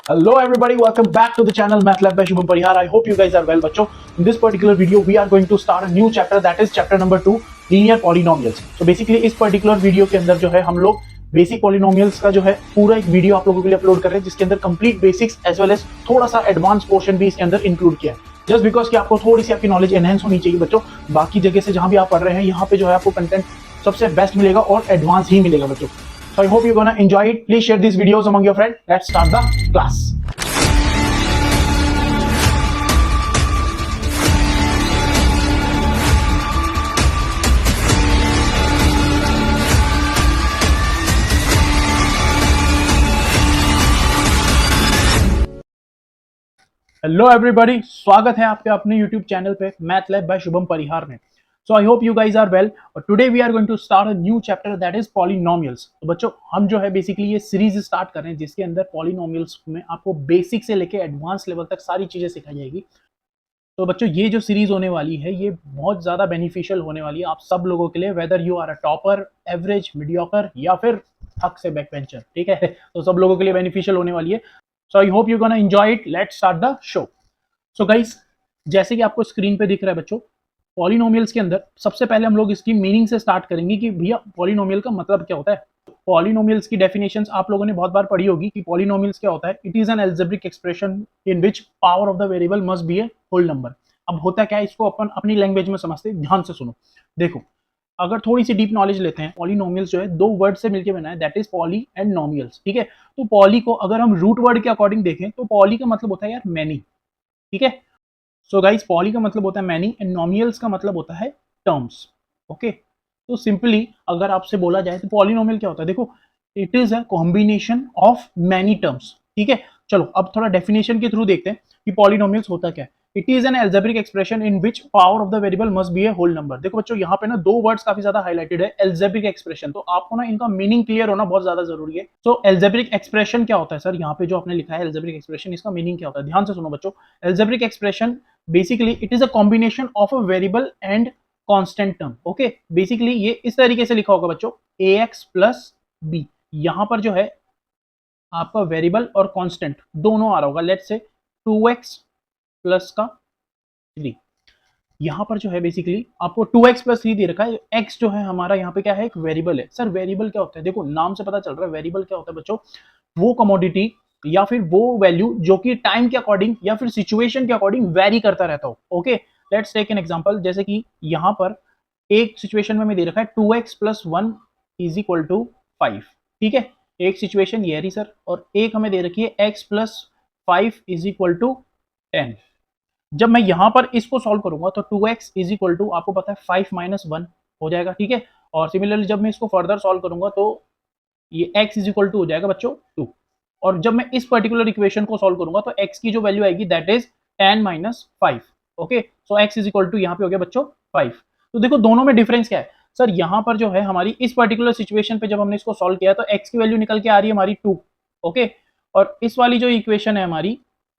Hello everybody, welcome back to the channel Math Lab by Shubham Parihar. I hope you guys are well, बच्चों. In this particular video, we are going to start a new chapter, that is chapter number 2, linear polynomials. So basically इस particular video के अंदर जो है हम लोग basic polynomials का जो है पूरा एक वीडियो आप लोगों के लिए अपलोड कर रहे हैं, जिसके अंदर complete basics as well as थोड़ा सा एडवांस पोर्शन भी इसके अंदर इंक्लूड किया है, जस्ट बिकॉज कि आपको थोड़ी सी आपकी नॉलेज एनहेंस होनी चाहिए बच्चों. बाकी जगह से जहां भी आप पढ़ रहे हैं यहाँ पे जो है आपको कंटेंट सबसे बेस्ट मिलेगा और एडवांस ही मिलेगा बच्चों. So I hope you're gonna enjoy it. Please share these videos among your friends. Let's start the class. Hello everybody, स्वागत है आपके अपने यूट्यूब चैनल पे math lab by Shubham Parihar में. So I hope you guys are well. और today we are going to start a new chapter, that is polynomials. तो बच्चों हम जो है बेसिकली ये सीरीज स्टार्ट कर रहे हैं जिसके अंदर पॉलिनोमियल्स में आपको बेसिक से लेके एडवांस लेवल तक सारी चीजें सिखाई जाएगी. तो बच्चों ये जो सीरीज होने वाली है ये बहुत ज्यादा बेनिफिशियल होने वाली है आप सब लोगों के लिए, whether you are a topper, average, mediocre या फिर हक से बैक बेंचर. ठीक है, तो सब लोगों के लिए बेनिफिशियल होने वाली है. So I hope you gonna enjoy it. Let's start the show. So guys, जैसे कि आपको स्क्रीन पे दिख रहा है बच्चों, पॉलिनोमियल्स के अंदर सबसे पहले हम लोग इसकी मीनिंग से स्टार्ट करेंगे कि भैया पॉलिनोमियल का मतलब क्या होता है. पॉलिनोमियल्स की डेफिनेशंस आप लोगों ने बहुत बार पढ़ी होगी कि पॉलिनोमियल्स क्या होता है. It is an algebraic expression in which power of the variable must be a whole number. अब होता क्या है, इसको अपन अपनी लैंग्वेज में समझते हैं. ध्यान से सुनो. देखो, अगर थोड़ी सी डीप नॉलेज लेते हैं, पॉलिनोमियल्स जो है दो वर्ड से मिलकर बना है, दैट इज पॉली एंड नोमियल्स. ठीक है, तो पॉली को अगर हम रूट वर्ड के अकॉर्डिंग देखें तो पॉली का मतलब होता है यार मैनी. ठीक है, सो गाइस पॉली का मतलब होता है मैनी एंड नोमियल्स का मतलब होता है टर्म्स. ओके, तो सिंपली अगर आपसे बोला जाए तो पॉलिनोमियल क्या होता है, देखो it is a combination of many terms. ठीक है, चलो अब थोड़ा डेफिनेशन के थ्रू देखते हैं कि पॉलिनोमियल्स होता क्या है. It is an algebraic expression in which power of the variable must be a whole number. देखो बच्चों यहाँ पे ना दो वर्ड्स काफी ज्यादा हाईलाइटेड है, एल्जेब्रिक एक्सप्रेशन. तो आपको ना इनका मीनिंग क्लियर होना बहुत ज्यादा जरूरी है. सो एल्जेब्रिक एक्सप्रेशन क्या होता है सर, यहाँ पे जो आपने लिखा है एल्जेब्रिक एक्सप्रेशन, इसका मीनिंग क्या होता है, ध्यान से सुनो बच्चों. Algebraic expression basically it is a combination of a variable and constant term. Okay, basically ये इस तरीके से लिखा होगा बच्चों, ax प्लस बी. यहां पर जो है आपका वेरिएबल और कांस्टेंट दोनों आ रहा होगा. लेट्स से 2x प्लस का 3. यहां पर जो है बेसिकली आपको 2x प्लस 3 दे रखा है. x जो है हमारा यहाँ पे क्या है, एक वेरिएबल है. सर वेरिएबल क्या होता है, देखो नाम से पता चल रहा है वेरिएबल क्या होता है बच्चों, वो कमोडिटी या फिर वो वैल्यू जो कि टाइम के अकॉर्डिंग या फिर सिचुएशन के अकॉर्डिंग वेरी करता रहता हो. Okay, let's take an example. जैसे कि यहाँ पर एक सिचुएशन में हमें दे रखा है 2x plus 1 is equal to 5. ठीक है, एक सिचुएशन ये रही सर, और एक हमें दे रखी है x plus 5 is equal to 10. जब मैं यहां पर इसको सॉल्व करूंगा तो 2x इज इक्वल टू आपको पता है 5 माइनस 1 हो जाएगा. ठीक है, और सिमिलरली जब मैं इसको फर्दर सॉल्व करूंगा तो ये x इज इक्वल टू हो जाएगा बच्चों 2. और जब मैं इस पर्टिकुलर इक्वेशन को सॉल्व करूंगा तो x की जो वैल्यू आएगी that is 10 minus 5. Okay, so x is equal to यहाँ पे हो गया बच्चों 5. तो देखो दोनों में डिफरेंस क्या है सर, यहाँ पर जो है हमारी इस पर्टिकुलर सिचुएशन पे जब हमने इसको सॉल्व किया तो x की वैल्यू निकल के आ रही है हमारी 2. ओके, और इस वाली जो इक्वेशन है हमारी,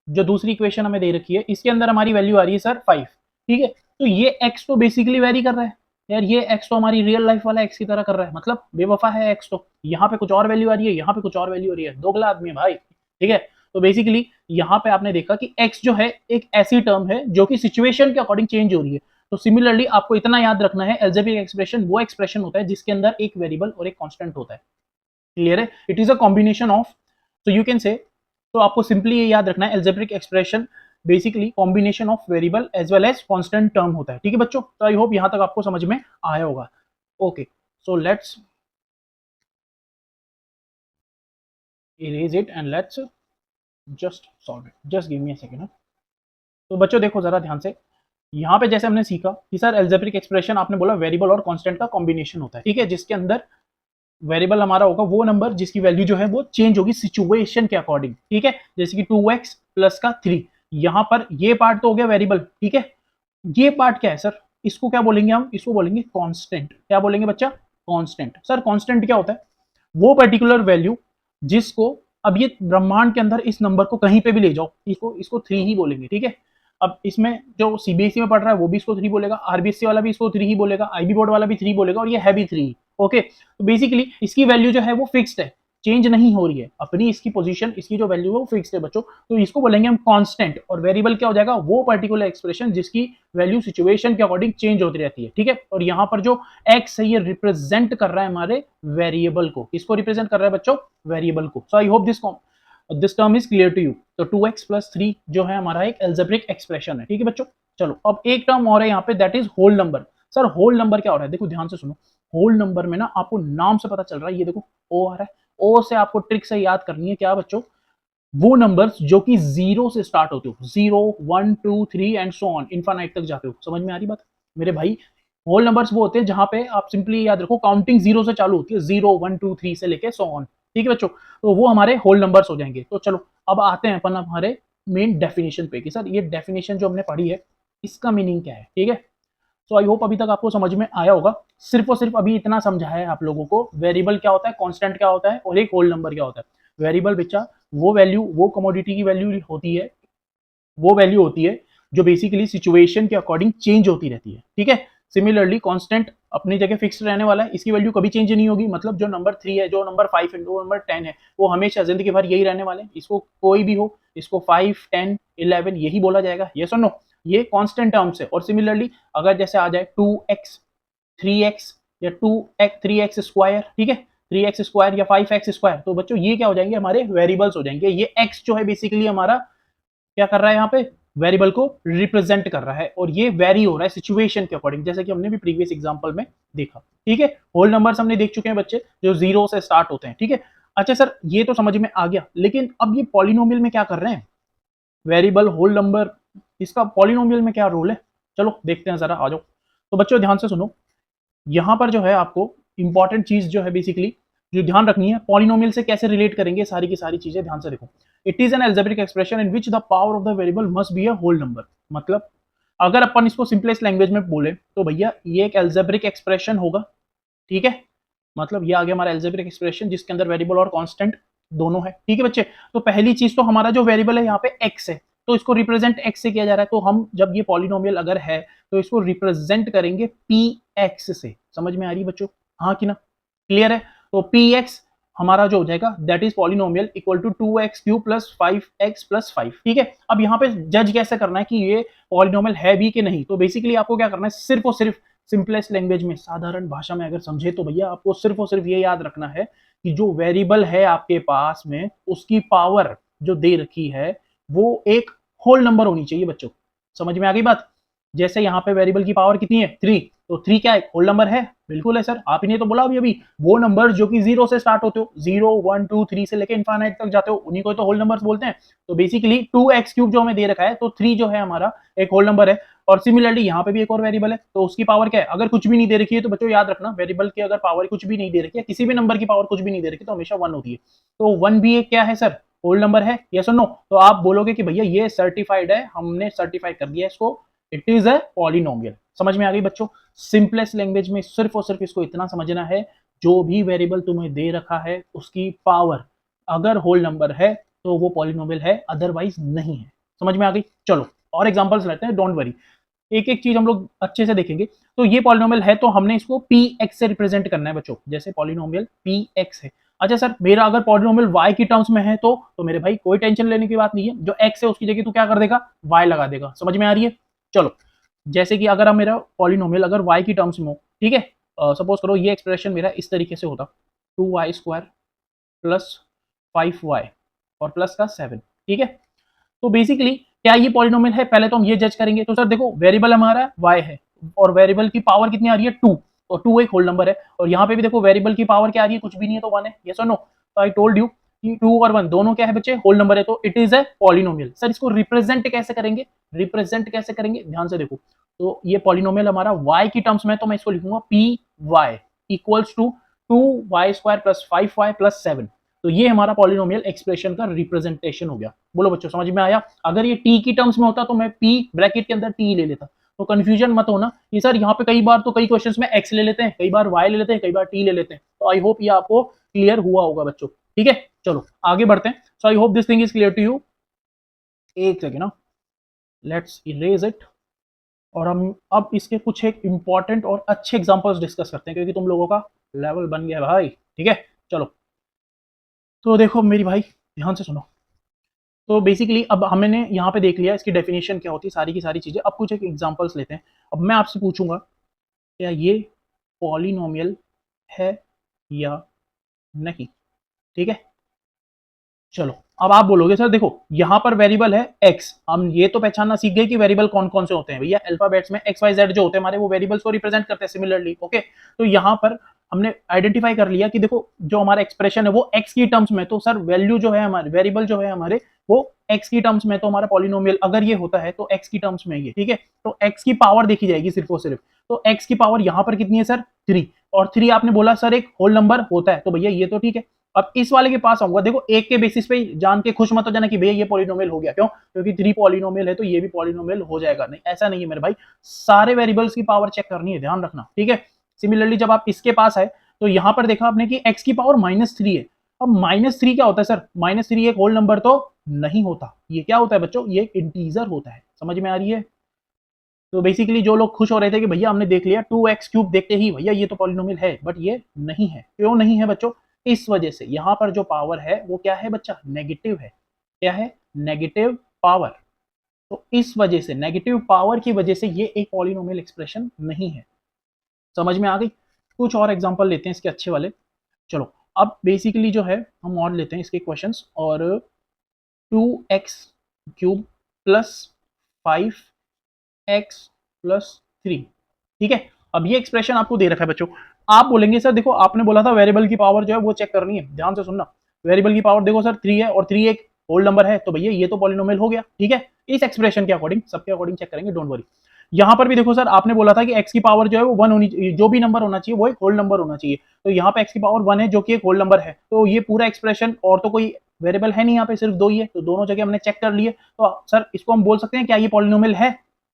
जो दूसरी इक्वेशन हमें दे रखी है, इसके अंदर हमारी वैल्यू आ रही है सर 5. ठीक है, तो ये x तो बेसिकली वेरी कर रहा है यार, ये x तो हमारी रियल लाइफ वाला x की तरह कर रहा है, मतलब बेवफा है x. तो यहाँ पे कुछ और वैल्यू आ रही है, यहाँ पे कुछ और वैल्यू आ रही है, दोगला आदमी है भाई. ठीक है, तो बेसिकली यहाँ पे आपने देखा कि x जो है एक ऐसी टर्म है जो कि सिचुएशन के अकॉर्डिंग चेंज हो रही है. तो सिमिलरली आपको इतना याद रखना है, एल्जेब्रिक एक्सप्रेशन वो एक्सप्रेशन होता है जिसके अंदर एक वेरिएबल और एक कांस्टेंट होता है. क्लियर है, it is a combination of, so you can say, तो आपको सिंपली ये याद रखना है algebraic expression basically combination of variable as well as constant term होता है. ठीक है बच्चों, तो आई होप यहां तक आपको समझ में आया होगा. Okay, so let's erase it and let's just solve it. Just give me a second. तो बच्चों देखो जरा ध्यान से, यहाँ पे जैसे हमने सीखा कि सर एल्जेब्रिक एक्सप्रेशन आपने बोला वेरिएबल और कांस्टेंट का कॉम्बिनेशन होता है. ठीक है, जिसके अंदर वेरिएबल हमारा होगा वो नंबर जिसकी वैल्यू जो है वो चेंज होगी सिचुएशन के अकॉर्डिंग. ठीक है, जैसे कि 2x प्लस का 3. यहाँ पर ये पार्ट तो हो गया वेरिएबल. ठीक है, ये पार्ट क्या है सर, इसको क्या बोलेंगे हम, इसको बोलेंगे कांस्टेंट. क्या बोलेंगे बच्चा, कांस्टेंट. सर कांस्टेंट क्या होता है, वो पर्टिकुलर वैल्यू जिसको, अब ये ब्रह्मांड के अंदर इस नंबर को कहीं पे भी ले जाओ, इसको इसको 3 ही बोलेंगे. ठीक है, अब इसमें जो सीबीएसई में पढ़ रहा है वो भी इसको 3 बोलेगा, आरबीएससी वाला भी इसको 3 ही बोलेगा, आईबी बोर्ड वाला भी 3 बोलेगा, और ये है भी 3. ओके, तो बेसिकली इसकी वैल्यू जो है वो फिक्स्ड है. चेंज नहीं हो रही है, अपनी इसकी पोजीशन, इसकी जो वैल्यू है वो फिक्स्ड है बच्चों, तो इसको बोलेंगे हम कांस्टेंट। और वेरिएबल क्या हो जाएगा, वो पर्टिकुलर एक्सप्रेशन जिसकी वैल्यू सिचुएशन के अकॉर्डिंग चेंज होती रहती है, ठीक है। और यहाँ पर जो एक्स है ये रिप्रेजेंट कर रहा है हमारे वेरिएबल को, किसको रिप्रेजेंट कर रहा है बच्चों, वेरिएबल को। So I hope this term is clear to you. तो 2x + 3 जो है हमारा एक एल्जेब्रिक एक्सप्रेशन है, ठीक है बच्चों। चलो अब एक टर्म और है यहाँ पे, that is whole number. Sir whole number क्या हो रहा है, देखो ध्यान से सुनो। होल नंबर में ना आपको नाम से पता चल रहा है, ये देखो ओ आ रहा है, ओ से आपको ट्रिक से याद करनी है क्या बच्चों, वो नंबर्स जो कि 0 से स्टार्ट होते हो, 0 1 2 3 एंड सो ऑन इनफाइनाइट तक जाते हो। समझ में आ रही बात मेरे भाई। होल नंबर्स वो होते हैं जहां पे आप सिंपली याद रखो काउंटिंग 0 से चालू होती है, 0 1 2 3 से लेके सो ऑन, ठीक है बच्चों। तो वो हमारे होल नंबर्स हो जाएंगे। तो चलो अब आते हैं अपन हमारे मेन डेफिनेशन पे कि सर ये डेफिनेशन जो हमने पढ़ी है इसका मीनिंग क्या है, ठीक है। तो आई होप अभी तक आपको समझ में आया होगा। सिर्फ और सिर्फ अभी इतना समझाया है आप लोगों को, वेरिएबल क्या होता है, कांस्टेंट क्या होता है, और एक होल नंबर क्या होता है। वेरिएबल बच्चा वो वैल्यू, वो कमोडिटी की वैल्यू होती है, वो वैल्यू होती है जो बेसिकली सिचुएशन के अकॉर्डिंग चेंज होती रहती है, ठीक है। सिमिलरली कांस्टेंट अपनी जगह फिक्स रहने वाला है, इसकी वैल्यू कभी चेंज नहीं होगी। मतलब जो नंबर 3 है, जो नंबर 5 है, जो नंबर 10 है, वो हमेशा जिंदगी भर यही रहने वाले हैं। इसको कोई भी हो, इसको 5 10 11 यही बोला जाएगा, यस और नो, ये कांस्टेंट टर्म्स है। और सिमिलरली अगर जैसे आ जाए 2x 3x या 2x 3x स्क्वायर, ठीक है, 3x स्क्वायर या 5x स्क्वायर, तो बच्चों ये क्या हो जाएंगे, हमारे वेरिएबल्स हो जाएंगे। ये x जो है बेसिकली हमारा क्या कर रहा है, यहाँ पे वेरिएबल को रिप्रेजेंट कर रहा है, और ये वेरी हो रहा है सिचुएशन के अकॉर्डिंग, जैसे कि हमने भी प्रीवियस एग्जांपल में देखा, ठीक है। होल नंबर्स हमने देख चुके हैं बच्चे, जो 0 से स्टार्ट होते हैं, ठीक है। अच्छा सर ये तो समझ में आ गया, लेकिन अब ये पॉलिनोमियल में क्या कर रहे हैं, वेरिएबल होल नंबर, इसका पॉलिनोमियल में क्या रोल है, चलो देखते हैं जरा, आ जाओ। तो बच्चों ध्यान से सुनो, यहां पर जो है आपको इंपॉर्टेंट चीज जो है बेसिकली जो ध्यान रखनी है, पॉलिनोमियल से कैसे रिलेट करेंगे सारी की सारी चीजें, ध्यान से देखो। It is an algebraic expression in which the power of the variable must be a whole number. मतलब अगर अपन इसको सिंपलेस्ट लैंग्वेज में बोले तो भैया ये एक एल्जेब्रिक एक्सप्रेशन होगा, ठीक है। मतलब ये आ गया हमारा एल्जेब्रिक एक्सप्रेशन जिसके अंदर वेरिएबल और कांस्टेंट दोनों है, ठीक है बच्चे। तो पहली चीज तो हमारा जो वेरिएबल है यहाँ पे एक्स है, तो इसको रिप्रेजेंट एक्स से किया जा रहा है। तो हम जब ये पॉलिनोमियल अगर है तो इसको रिप्रेजेंट करेंगे पी एक्स से। समझ में आ रही है बच्चों, हाँ कि ना, क्लियर है। तो पी एक्स हमारा जो हो जाएगा that is polynomial equal to 2x³ + 5x + 5, ठीक है। अब यहाँ पे जज कैसे करना है कि ये पॉलिनोमियल है भी कि नहीं, तो बेसिकली आपको क्या करना है, सिर्फ और सिर्फ सिंपलेस्ट लैंग्वेज में, साधारण भाषा में अगर समझे तो भैया आपको सिर्फ और सिर्फ ये याद रखना है कि जो वेरिएबल है आपके पास में उसकी पावर जो दे रखी है वो एक होल नंबर होनी चाहिए बच्चों। समझ में आ गई बात। जैसे यहाँ पे वेरिएबल की पावर कितनी है 3, तो 3 क्या है, होल नंबर है, बिल्कुल है सर, आप ही ने तो बोला अभी वो नंबर जो कि 0 से स्टार्ट होते हो, 0 1 2 3 से लेके इनफाइनाइट तक जाते हो, उन्हीं को तो होल नंबर्स बोलते हैं। तो बेसिकली 2x³ जो हमें दे रखा है, तो 3 जो है हमारा एक होल नंबर है। और सिमिलरली यहाँ पे भी एक और वेरिएबल है, तो उसकी पावर क्या है, अगर कुछ भी नहीं दे रखी है तो बच्चों याद रखना, वेरिएबल की अगर पावर कुछ भी नहीं दे रखी है, किसी भी नंबर की पावर कुछ भी नहीं दे रखी तो हमेशा 1 होती है। तो 1 भी एक क्या है सर, होल नंबर है, यस और नो। तो आप बोलोगे कि भैया ये सर्टिफाइड है, हमने सर्टिफाई कर दिया इसको, इट इज अ पॉलिनोमियल। समझ में आ गई बच्चों। सिंपलेस्ट लैंग्वेज में सिर्फ और सिर्फ इसको इतना समझना है, जो भी वेरिएबल तुम्हें दे रखा है उसकी पावर अगर होल नंबर है तो वो पॉलिनोमियल है, अदरवाइज नहीं है। समझ में आ गई। चलो और एग्जांपल्स लेते हैं, डोंट वरी, एक एक चीज हम लोग अच्छे से देखेंगे। तो ये पॉलिनोमियल है तो हमने इसको पी एक्स से रिप्रेजेंट करना है बच्चों, जैसे पॉलिनोमियल पी एक्स है। अच्छा सर मेरा अगर पॉलिनोमियल y की टर्म्स में है तो मेरे भाई कोई टेंशन लेने की बात नहीं है, जो x है उसकी जगह तू क्या कर देगा, y लगा देगा। समझ में आ रही है। चलो जैसे कि अगर मेरा पॉलिनोमियल अगर y की टर्म्स में हो, ठीक है, सपोज करो ये एक्सप्रेशन मेरा इस तरीके से होता, 2y² + 5y और प्लस का 7, ठीक है। तो बेसिकली क्या ये पॉलिनोमियल है, पहले तो हम ये जज करेंगे। तो सर देखो वेरिएबल हमारा y है और वेरिएबल की पावर कितनी आ रही है 2, और 2 एक होल नंबर है। और यहाँ पे भी देखो वेरिएबल की पावर क्या आ रही है, कुछ भी नहीं है तो 1 है, यस और नो। तो आई टोल्ड यू कि 2 और 1 दोनों क्या है बच्चे, होल नंबर है, तो it is a polynomial. Sir इसको रिप्रेजेंट कैसे करेंगे, रिप्रेजेंट कैसे करेंगे, ध्यान से देखो। तो ये पॉलिनोमियल हमारा y की टर्म्स में, तो मैं इसको लिखूंगा P Y equals to 2y² + 5y + 7। तो ये हमारा पॉलिनोमियल एक्सप्रेशन का रिप्रेजेंटेशन हो गया। बोलो बच्चों समझ में आया। अगर ये टी की टर्म्स में होता तो मैं पी ब्रैकेट के अंदर टी ले लेता, तो कंफ्यूजन मत होना कि सर यहाँ पे कई बार तो कई क्वेश्चंस में एक्स ले लेते हैं, कई बार वाई ले लेते हैं, कई बार टी ले लेते हैं। तो आई होप ये आपको क्लियर हुआ होगा बच्चों, ठीक है। चलो आगे बढ़ते हैं। So I hope this thing is clear to you. एक सेकेंड ना, लेट्स इरेज इट। और हम अब इसके कुछ एक इंपॉर्टेंट और अच्छे एग्जांपल्स डिस्कस करते हैं, क्योंकि तुम लोगों का लेवल बन गया भाई, ठीक है। चलो तो देखो मेरी भाई ध्यान से सुनो। तो बेसिकली अब हमने यहाँ पे देख लिया इसकी डेफिनेशन क्या होती है, सारी की सारी चीजें। अब कुछ एक एग्जांपल्स लेते हैं। अब मैं आपसे पूछूंगा क्या ये पॉलिनोमियल है या नहीं। ठीक है, चलो। अब आप बोलोगे सर देखो यहाँ पर वेरिएबल है एक्स, हम ये तो पहचानना सीख गए कि वेरिएबल कौन कौन से होते हैं भैया। अल्फाबेट्स में एक्स वाई जेड जो होते हैं हमारे, वो वेरिएबल्स को रिप्रेजेंट करते हैं सिमिलरली। ओके, तो यहाँ पर हमने आइडेंटिफाई कर लिया कि देखो जो हमारा एक्सप्रेशन है वो एक्स की टर्म्स में, तो सर वैल्यू जो है हमारे वेरिएबल जो है हमारे वो एक्स की टर्म्स में, तो हमारा पॉलिनोमियल अगर ये होता है तो एक्स की टर्म्स में ये। ठीक है, तो एक्स की पावर देखी जाएगी सिर्फ और सिर्फ। तो एक्स की पावर यहाँ पर कितनी है सर, 3। और 3 आपने बोला सर एक होल नंबर होता है, तो भैया ये तो ठीक है। अब इस वाले के पास आऊंगा, देखो एक के बेसिस पे जान के खुश मत हो जाना कि भैया ये पॉलिनोमियल हो गया। क्यों? क्योंकि 3 पॉलिनोमियल है तो ये भी पॉलिनोमियल हो जाएगा, नहीं ऐसा नहीं है मेरे भाई। सारे वेरिएबल्स की पावर चेक करनी है, ध्यान रखना। ठीक है, सिमिलरली जब आप इसके पास है तो यहां पर देखा आपने कि x की पावर -3 है। अब -3 क्या होता है सर, -3 एक होल नंबर तो नहीं होता। ये क्या होता है बच्चों, ये एक इंटीजर होता है। समझ में आ रही है? तो बेसिकली जो लोग खुश हो रहे थे कि भैया हमने देख लिया 2x³ देखते ही भैया ये तो पॉलिनोमियल है, बट ये नहीं है। क्यों नहीं है बच्चों? इस वजह से यहाँ पर जो पावर है वो क्या है बच्चा, नेगेटिव है। क्या है? Negative power. तो इस वजह से नेगेटिव पावर की वजह से ये एक पॉलिनोमियल एक्सप्रेशन नहीं है। समझ में आ गई? कुछ और एग्जांपल लेते हैं इसके अच्छे वाले। चलो, अब बेसिकली जो है हम और लेते हैं इसके क्वेश्चंस। और 2x³ प्लस 5x+3। ठीक है, अब ये एक्सप्रेशन आपको दे रखा है बच्चों। आप बोलेंगे सर देखो आपने बोला था वेरिएबल की पावर जो है वो चेक करनी है, ध्यान से सुनना। वेरिएबल की पावर देखो सर 3 है और 3 एक होल नंबर है, तो भैया ये तो पॉलिनोमियल हो गया। ठीक है, इस एक्सप्रेशन के अकॉर्डिंग, सबके अकॉर्डिंग चेक करेंगे, डोंट वरी। यहाँ पर भी देखो सर आपने बोला था कि x की पावर जो है वो 1 होनी चाहिए, जो भी नंबर होना चाहिए वो एक होल नंबर होना चाहिए। तो यहाँ पे x की पावर 1 है जो कि एक होल नंबर है, तो ये पूरा एक्सप्रेशन, और तो कोई वेरिएबल है नहीं यहाँ पे, सिर्फ 2 ही है, तो दोनों जगह हमने चेक कर लिए। तो सर इसको हम बोल सकते हैं क्या ये पॉलिनोमियल है?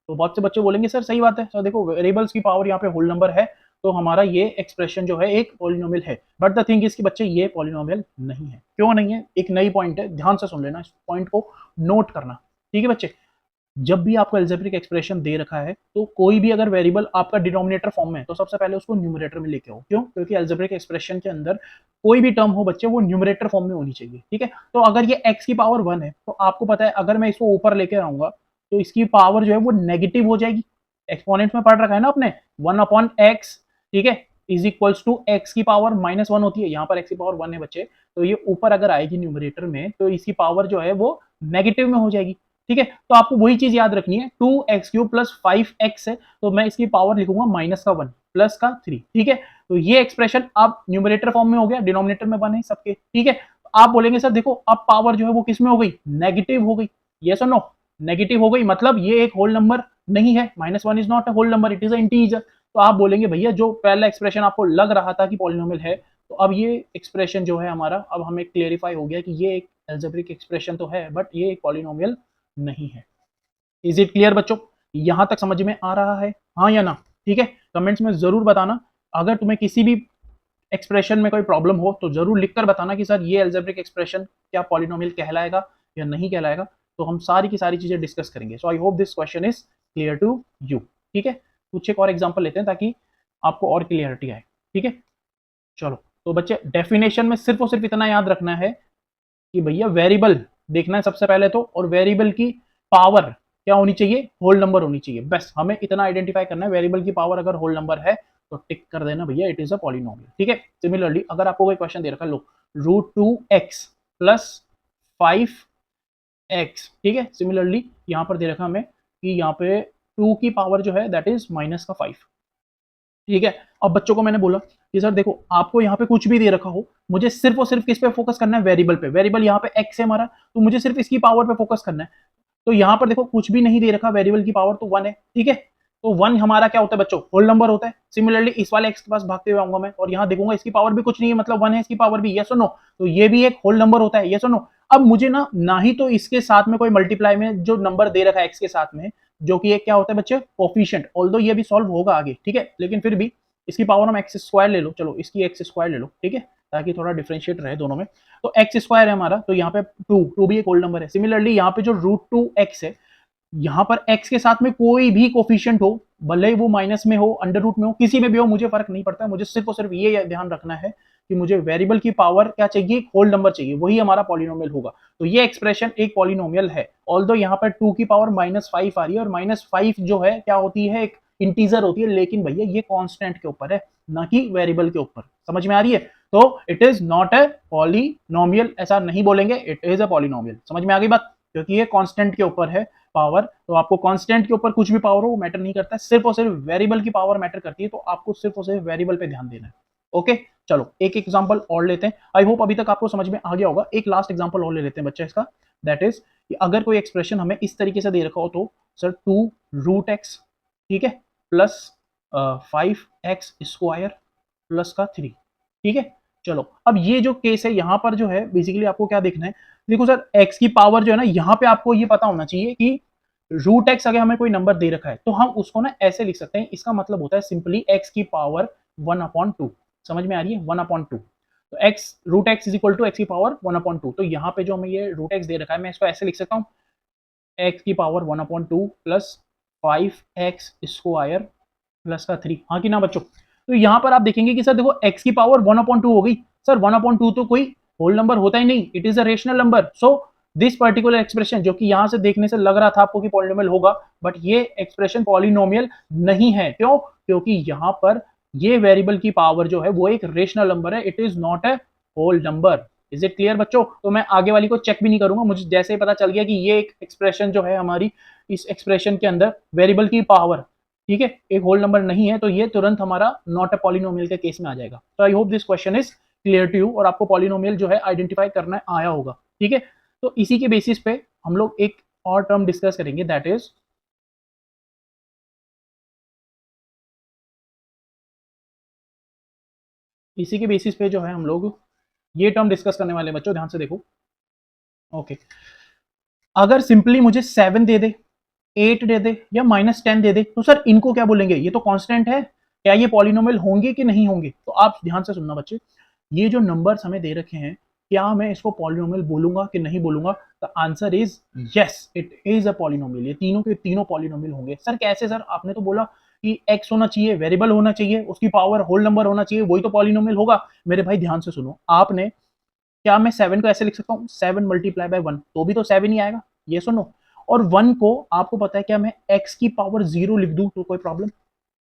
तो बहुत से बच्चे बोलेंगे सर सही बात है सर, देखो वेरिएबल्स की पावर यहाँ पे होल नंबर है, तो हमारा ये एक्सप्रेशन जो है एक पॉलिनोमियल है। बट द थिंग इसके बच्चे ये पॉलिनोमियल नहीं है। क्यों नहीं है? एक नई पॉइंट है, ध्यान से सुन लेना, इस पॉइंट को नोट करना। ठीक है बच्चे, जब भी आपको एल्जेब्रिक एक्सप्रेशन दे रखा है तो कोई भी अगर वेरिएबल आपका डिनोमिनेटर फॉर्म में है तो सबसे पहले उसको न्यूमरेटर में लेके आओ। क्यों? क्योंकि एल्जेब्रिक एक्सप्रेशन के अंदर कोई भी टर्म हो बच्चे वो न्यूमरेटर फॉर्म में होनी चाहिए। ठीक है, तो अगर ये x की पावर 1 है तो आपको पता है अगर मैं इसको ऊपर लेके आऊंगा तो इसकी पावर जो है वो नेगेटिव हो जाएगी। एक्सपोनेंट में पढ़ रखा है ना आपने, 1/x। ठीक है, इज इक्वल्स टू x की पावर -1 होती है। यहाँ पर x की पावर 1 है बच्चे, तो ये ऊपर अगर आएगी न्यूमरेटर में तो इसकी पावर जो है वो नेगेटिव में हो जाएगी। ठीक है, तो आपको वही चीज याद रखनी है, 2x³ प्लस 5x है, तो मैं इसकी पावर लिखूंगा -1 प्लस का 3। ठीक है, तो ये एक्सप्रेशन अब न्यूमरेटर फॉर्म में हो गया, डिनोमिनेटर में 1 है सबके। ठीक है, आप बोलेंगे सर देखो अब पावर जो है वो किस में हो गई, नेगेटिव हो गई। यस और नो? नेगेटिव हो गई मतलब ये एक होल नंबर नहीं है। -1 is not a whole number, it is an integer. तो आप बोलेंगे भैया जो पहला एक्सप्रेशन आपको लग रहा था कि पॉलिनोमियल है, तो अब ये एक्सप्रेशन जो है हमारा, अब हमें क्लियरिफाई हो गया कि ये एक एल्जेब्रिक एक्सप्रेशन तो है बट ये एक पॉलिनोमियल नहीं है। इज इट क्लियर बच्चों? यहां तक समझ में आ रहा है, हाँ या ना? ठीक है, कमेंट्स में जरूर बताना। अगर तुम्हें किसी भी एक्सप्रेशन में कोई प्रॉब्लम हो तो जरूर लिखकर बताना कि सर ये एल्जेब्रिक एक्सप्रेशन क्या पॉलिनोमियल कहलाएगा या नहीं कहलाएगा, तो हम सारी की सारी चीजें डिस्कस करेंगे। So I hope this question is clear to you. ठीक है, कुछ एक और एग्जांपल लेते हैं ताकि आपको और क्लियरिटी आए। ठीक है, चलो। तो बच्चे डेफिनेशन में सिर्फ और सिर्फ इतना याद रखना है कि भैया वेरिएबल देखना है सबसे पहले तो, और वेरिएबल की पावर क्या होनी चाहिए, होल नंबर होनी चाहिए। बस हमें इतना आइडेंटिफाई करना है, वेरिएबल की पावर अगर होल नंबर है तो टिक कर देना भैया, इट इज अ पॉलिनोमियल। ठीक है, सिमिलरली अगर आपको कोई क्वेश्चन दे रखा है, लो √2x प्लस 5x। ठीक है, सिमिलरली यहाँ पर दे रखा हमें कि यहाँ पे 2 की पावर जो है दैट इज -5। ठीक है, अब बच्चों को मैंने बोला कि सर देखो आपको यहाँ पे कुछ भी दे रखा हो, मुझे सिर्फ और सिर्फ किस पे फोकस करना है, वेरिएबल पे। वेरिएबल यहाँ पे x है हमारा, तो मुझे सिर्फ इसकी पावर पे फोकस करना है। तो यहाँ पर देखो कुछ भी नहीं दे रखा, वेरिएबल की पावर तो 1 है। ठीक है, तो 1 हमारा क्या होता है बच्चों, होल नंबर होता है। सिमिलरली इस वाले x के पास भागते हुए आऊंगा मैं और यहाँ देखूंगा इसकी पावर भी कुछ नहीं है, मतलब 1 है, इसकी पावर भी, यस और नो? तो ये भी एक होल नंबर होता है, यस और नो? अब मुझे ना ही तो इसके साथ में कोई मल्टीप्लाई में जो नंबर दे रखा है x के साथ में, जो कि एक क्या होता है बच्चे, कोफिशिएंट। ऑल्दो ये भी सॉल्व होगा आगे, ठीक है, लेकिन फिर भी इसकी पावर हम x² ले लो, चलो इसकी x² ले लो। ठीक है, ताकि थोड़ा डिफरेंशिएट रहे दोनों में। तो x² है हमारा, तो यहाँ पे 2 भी एक होल नंबर है। सिमिलरली यहाँ पे जो √2x है, यहाँ पर x के साथ में कोई भी कोफिशिएंट हो, भले ही वो माइनस में हो, अंडर रूट में हो, किसी में भी हो, मुझे फर्क नहीं पड़ता। मुझे सिर्फ और सिर्फ ये ध्यान रखना है कि मुझे वेरिएबल की पावर क्या चाहिए, होल नंबर चाहिए, वही हमारा पॉलिनोमियल होगा। तो ये एक्सप्रेशन एक पॉलिनोमियल है। ऑल्दो यहाँ पर 2 की पावर -5 आ रही है और -5 जो है क्या होती है, एक इंटीजर होती है, लेकिन भैया ये कांस्टेंट के ऊपर है, ना कि वेरिएबल के ऊपर। समझ में आ रही है? तो it is not a polynomial, ऐसा नहीं बोलेंगे, इट इज अ पॉलिनोमियल। समझ में आ गई बात? क्योंकि ये कांस्टेंट के ऊपर है पावर। तो आपको कांस्टेंट के ऊपर कुछ भी पावर हो वो मैटर नहीं करता है, सिर्फ और सिर्फ वेरिएबल की पावर मैटर करती है। तो आपको सिर्फ और सिर्फ वेरिएबल पे ध्यान देना है। ओके, चलो एक एग्जांपल और लेते हैं। आई होप अभी तक आपको समझ में आ गया होगा। एक लास्ट एग्जांपल और ले लेते हैं बच्चे इसका, दैट इज अगर कोई एक्सप्रेशन हमें इस तरीके से दे रखा हो तो सर 2√x, ठीक है, प्लस 5x² प्लस का 3, ठीक है। चलो अब ये जो केस है यहाँ पर जो है बेसिकली आपको क्या देखना है, देखो सर x की पावर जो है ना, यहाँ पे आपको ये पता होना चाहिए कि √x अगर हमें कोई नंबर दे रखा है तो हम उसको ना ऐसे लिख सकते हैं, इसका मतलब होता है सिंपली x की पावर 1/2। समझ में आ रही है? 1/2। तो x √x is equal to x की पावर 1/2। तो यहाँ पे जो हमें ये √x दे रखा है, मैं इसको ऐसे लिख सकता हूँ, x की पावर 1/2 प्लस 5x² प्लस का 3। हाँ कि ना बच्चों? तो यहाँ पर आप देखेंगे कि सर देखो x की पावर 1/2 हो गई। सर 1/2 तो कोई होल नंबर होता ही नहीं, it is a rational number. So this particular expression, जो कि यहाँ से देखने से लग रहा था आपको कि पॉलिनोमियल होगा, बट ये एक्सप्रेशन पॉलिनोमियल नहीं है। क्यों? क्योंकि यहाँ पर ये वेरिएबल की पावर जो है वो एक रेशनल नंबर है, it is not a whole number. Is it clear बच्चों? तो मैं आगे वाली को चेक भी नहीं करूंगा, मुझे जैसे ही पता चल गया कि ये एक एक्सप्रेशन जो है हमारी, इस एक्सप्रेशन के अंदर वेरिएबल की पावर, ठीक है, एक होल नंबर नहीं है, तो ये तुरंत हमारा नॉट अ पॉलिनोमियल के केस में आ जाएगा। तो I hope this question is clear to you और आपको पॉलिनोमियल जो है आइडेंटिफाई करना आया होगा। ठीक है, तो इसी के बेसिस पे हम लोग एक और टर्म डिस्कस करेंगे, दैट इज इसी के बेसिस पे जो है हम लोग ये टर्म डिस्कस करने वाले हैं। बच्चों ध्यान से देखो। ओके, अगर सिंपली मुझे 7 दे दे, 8 दे दे या -10 दे दे, तो सर इनको क्या बोलेंगे? ये तो कांस्टेंट है, क्या ये पॉलिनोमियल होंगे कि नहीं होंगे? तो आप ध्यान से सुनना बच्चे, ये जो नंबर्स हमें दे रखे हैं, क्या मैं इसको पॉलिनोमियल बोलूंगा कि नहीं बोलूंगा? The answer is yes, it is a polynomial. ये तीनों के तीनों पॉलिनोमियल होंगे। सर कैसे? सर आपने तो बोला कि x होना चाहिए, वेरिएबल होना चाहिए, उसकी पावर होल नंबर होना चाहिए, वही तो पॉलिनोमियल होगा। मेरे भाई ध्यान से सुनो, आपने, क्या मैं 7 को ऐसे लिख सकता हूँ, 7 मल्टीप्लाई बाय 1, तो भी तो 7 ही आएगा, ये सुनो। और 1 को आपको पता है क्या मैं x की पावर 0 लिख दूं तो कोई प्रॉब्लम?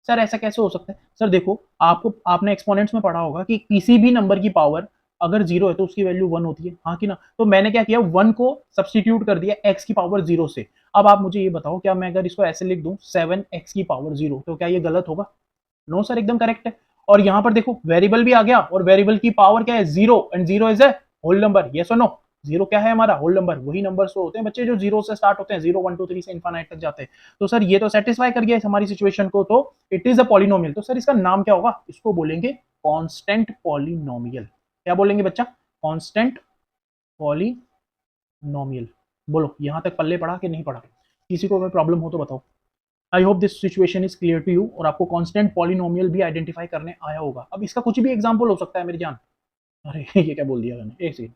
सर ऐसा कैसे हो सकता है? सर देखो, आपने एक्सपोनेंट्स में पढ़ा होगा कि किसी भी नंबर की पावर अगर 0 है तो उसकी वैल्यू 1 होती है, हाँ कि ना? तो मैंने क्या किया, 1 को सब्सटीट्यूट कर दिया x की पावर 0 से। अब आप मुझे ये बताओ, क्या मैं अगर इसको ऐसे लिख दूं 7x की पावर 0, तो क्या ये गलत होगा? नो सर, एकदम करेक्ट है। और यहां पर देखो वेरिएबल भी आ गया, और वेरिएबल की पावर क्या है? 0, and 0 is a whole number, yes और नो? 0 क्या है हमारा? Whole number. वही नंबर्स तो होते हैं बच्चे जो 0 से स्टार्ट होते हैं, 0 1 2 3 से इनफाइनाइट तक जाते हैं। तो सर ये तो सेटिस्फाई कर गया इस हमारी सिचुएशन को, तो इट इज अ पॉलिनोमियल। तो सर इसका नाम क्या होगा? इसको बोलेंगे कांस्टेंट पॉलिनोमियल। क्या बोलेंगे बच्चा? Constant polynomial. बोलो यहां तक पल्ले पड़ा कि नहीं पड़ा? किसी को अगर प्रॉब्लम हो तो बताओ। I hope this situation is clear to you और आपको कांस्टेंट पॉलिनोमियल भी आइडेंटिफाई करने आया होगा। अब इसका कुछ भी एग्जांपल हो सकता है मेरी जान। अरे ये क्या बोल दिया मैंने, एक सेकंड।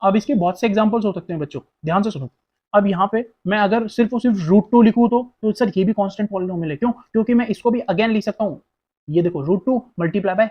अब इसके बहुत से एग्जांपल्स हो सकते हैं बच्चों, ध्यान से सुनो। अब यहाँ पे मैं अगर सिर्फ और सिर्फ √2 लिखूं तो सर ये भी कांस्टेंट पॉलिनोमियल है। क्यों? क्योंकि मैं इसको भी अगेन लिख सकता हूँ, ये देखो √2 मल्टीप्लाई बाय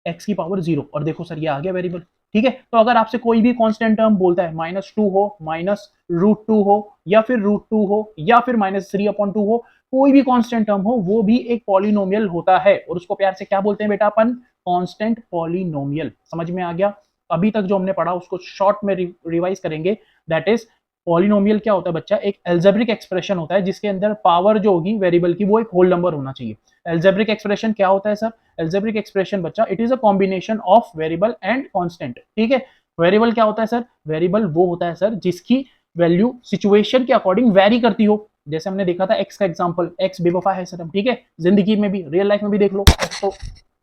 x की पावर 0, और देखो सर ये आ गया वेरिएबल। ठीक है, तो अगर आपसे कोई भी कांस्टेंट टर्म बोलता है, -2 हो, -√2 हो, या फिर √2 हो, या फिर -3/2 हो, कोई भी कांस्टेंट टर्म हो, वो भी एक पॉलिनोमियल होता है, और उसको प्यार से क्या बोलते हैं बेटा अपन? Constant polynomial. समझ में आ गया? अभी तक जो हमने पढ़ा उसको शॉर्ट में रिवाइज करेंगे, दैट इज पॉलिनोमियल क्या होता है बच्चा? एक एल्जेब्रिक एक्सप्रेशन होता है जिसके अंदर पावर जो होगी वेरिएबल की वो एक होल नंबर होना चाहिए। एल्जेब्रिक एक्सप्रेशन क्या होता है सर? एल्जेब्रिक एक्सप्रेशन बच्चा, it is a combination of variable and constant. ठीक है, वेरिएबल क्या होता है सर? वेरिएबल वो होता है सर जिसकी वैल्यू सिचुएशन के अकॉर्डिंग वेरी करती हो। जैसे हमने देखा था एक्स का एग्जांपल, एक्स बेवफा है सर, ठीक है, जिंदगी में भी, रियल लाइफ में भी देख लो, एक्स तो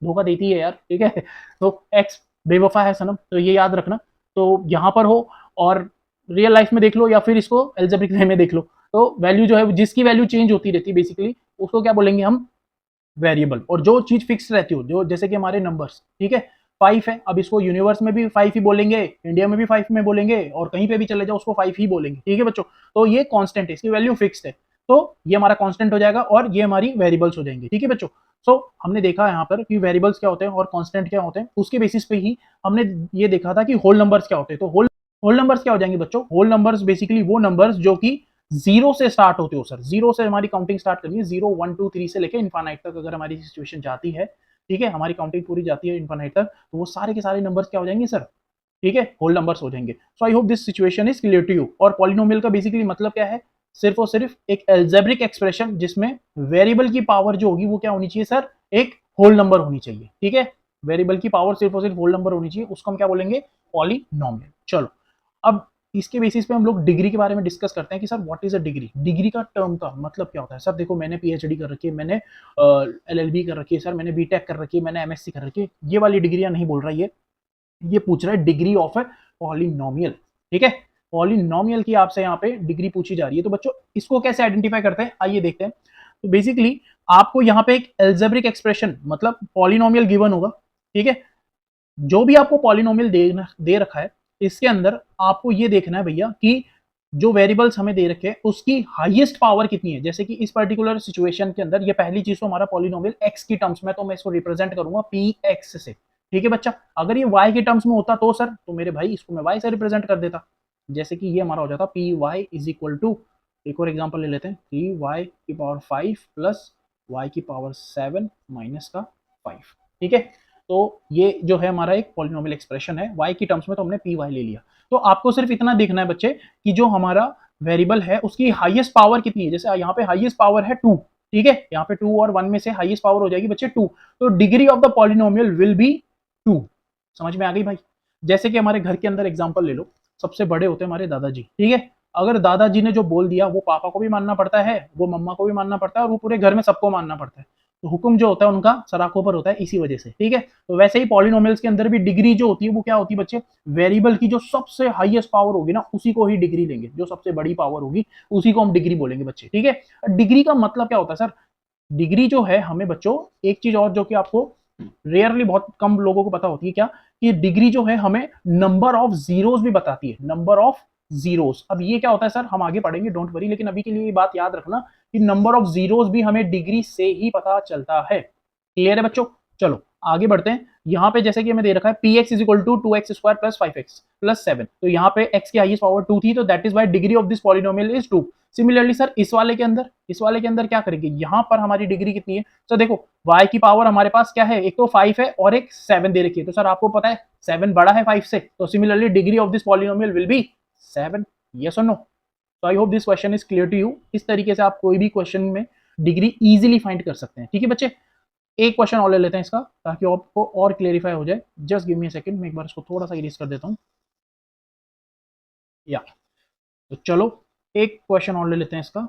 धोखा देती है यार। ठीक है, तो एक्स बेवफा है सनम, तो ये याद रखना। तो यहाँ पर हो, और रियल लाइफ में देख लो, या फिर इसको एल्जेब्रिक वे में देख लो, तो वैल्यू जो है जिसकी वैल्यू चेंज होती रहती है बेसिकली, उसको क्या बोलेंगे हम? वेरिएबल। और जो चीज फिक्स रहती हो, जो जैसे कि हमारे नंबर्स, ठीक है, 5 है। अब इसको यूनिवर्स में भी 5 ही बोलेंगे, इंडिया में भी 5 में बोलेंगे, और कहीं पे भी चले जाओ उसको 5 ही बोलेंगे, ठीक है बच्चों। तो ये कांस्टेंट है, इसकी वैल्यू फिक्स्ड है, तो ये हमारा कांस्टेंट हो जाएगा और ये हमारी वेरिएबल्स हो जाएंगे, ठीक है बच्चों। सो हमने देखा यहाँ पर कि वेरिएबल्स क्या होते हैं और कांस्टेंट क्या होते हैं, उसके बेसिस पे ही हमने ये देखा था कि होल नंबर्स क्या होते हैं। तो होल नंबर्स क्या हो जाएंगे बच्चों? होल नंबर्स बेसिकली वो नंबर्स जो कि जीरो से स्टार्ट होते हो सर, जीरो से हमारी काउंटिंग स्टार्ट करनी है, 0 1 2 3 से लेके इनफाइनाइट तक अगर हमारी सिचुएशन जाती है, ठीक है, हमारी काउंटिंग पूरी जाती है इनफाइनाइट तक, तो वो सारे के सारे नंबर्स क्या हो जाएंगे सर? ठीक है, होल नंबर्स हो जाएंगे। So I hope this situation is clear to you. और पॉलिनोमियल का बेसिकली मतलब क्या है? सिर्फ और सिर्फ एक एल्जेब्रिक एक्सप्रेशन जिसमें वेरिएबल की पावर जो होगी वो क्या होनी चाहिए सर? एक होल नंबर होनी चाहिए, ठीक है। वेरिएबल की पावर सिर्फ और सिर्फ होल नंबर होनी चाहिए, उसको हम क्या बोलेंगे? पॉलिनोमियल। चलो, अब इसके बेसिस पे हम लोग डिग्री के बारे में डिस्कस करते हैं कि sir what is a degree. Degree का टर्म का मतलब क्या होता है? सर देखो, मैंने पीएचडी कर रखी है, मैंने एलएलबी कर रखी है सर, मैंने बीटेक कर रखी है, मैंने एमएससी कर रखी है, ये वाली डिग्रियां नहीं बोल रहा है ये पूछ रहा है डिग्री ऑफ ए पॉलिनोमियल, ठीक है। पॉलिनोमियल की आपसे यहाँ पे डिग्री पूछी जा रही है। तो बच्चों इसको कैसे आइडेंटिफाई करते हैं, आइए देखते हैं। तो बेसिकली आपको यहाँ पे एक एल्जेब्रिक एक्सप्रेशन मतलब पॉलिनोमियल गिवन होगा, ठीक है। जो भी आपको पॉलिनोमियल दे रखा है, इसके अंदर आपको ये देखना है भैया कि जो वेरिएबल्स हमें दे रखे हैं उसकी हाईएस्ट पावर कितनी है। जैसे कि इस पर्टिकुलर सिचुएशन के अंदर ये पहली चीज तो हमारा पॉलिनोमियल एक्स की टर्म्स में, तो मैं इसको रिप्रेजेंट करूंगा पी एक्स से, ठीक है बच्चा। अगर ये वाई के टर्म्स में होता तो सर, तो मेरे भाई इसको मैं वाई से रिप्रेजेंट कर देता। जैसे कि ये हमारा हो जाता P Y is equal to, एक और एग्जाम्पल ले लेते हैं, 3y की पावर 5 प्लस y की पावर 7 माइनस का 5, ठीक है। तो ये जो है हमारा एक पॉलिनोमियल एक्सप्रेशन है, y की टर्म्स में तो हमने पी वाई ले लिया। तो आपको सिर्फ इतना देखना है बच्चे कि जो हमारा वेरिएबल है उसकी हाईएस्ट पावर कितनी है। जैसे यहाँ पे हाईएस्ट पावर है 2, ठीक है, यहाँ पे 2 और 1 में से हाईएस्ट पावर हो जाएगी बच्चे 2, तो degree of the polynomial will B 2। समझ में आ गई भाई? जैसे कि हमारे घर के अंदर एग्जांपल ले लो, सबसे बड़े होते हैं हमारे दादाजी, ठीक है। अगर दादाजी ने जो बोल दिया वो पापा को भी मानना पड़ता है, वो मम्मा को भी मानना पड़ता है, और वो पूरे घर में सबको मानना पड़ता है। तो हुक्म जो होता है उनका सराखों पर होता है, इसी वजह से, ठीक है। तो वैसे ही पॉलिनोमियल्स के अंदर भी डिग्री जो होती है वो क्या होती है बच्चे? वेरिएबल की जो सबसे हाईएस्ट पावर होगी ना, उसी को ही डिग्री लेंगे, जो सबसे बड़ी पावर होगी उसी को हम डिग्री बोलेंगे बच्चे, ठीक है। डिग्री का मतलब क्या होता है सर? डिग्री जो है हमें बच्चों, एक चीज और जो कि आपको रेयरली बहुत कम लोगों को पता होती है, क्या कि डिग्री जो है हमें नंबर ऑफ जीरोस भी बताती है, नंबर ऑफ जीरोस। अब ये क्या होता है सर, हम आगे पढ़ेंगे, डोंट वरी, लेकिन अभी के लिए ये बात याद रखना कि नंबर ऑफ जीरोस भी हमें डिग्री से ही पता चलता है। क्लियर है बच्चों? चलो आगे बढ़ते हैं। यहाँ पे जैसे कि हमें दे रखा है P X is equal to 2x square plus 5x plus 7, तो यहाँ पे x की हाईएस्ट पावर 2 थी, तो that is why degree of this polynomial is 2। Similarly sir इस वाले के अंदर क्या करेंगे, यहाँ पर हमारी डिग्री कितनी है? तो देखो y की पावर हमारे पास क्या है, एक तो 5 है और एक 7 दे रखी है, तो सर आपको पता है 7 बड़ा है 5 से, तो similarly degree of this polynomial will be 7। Yes और नो? तो I hope this question is clear to you. इस तरीके से आप कोई भी क्वेश्चन में डिग्री इजीली फाइंड कर सकते हैं, ठीक है बच्चे। एक क्वेश्चन और ले लेते हैं इसका, ताकि आपको और क्लेरिफाई हो जाए। Just give me a second, मैं एक बार इसको थोड़ा सा इरेज कर देता हूँ। या तो चलो एक क्वेश्चन और ले लेते हैं इसका,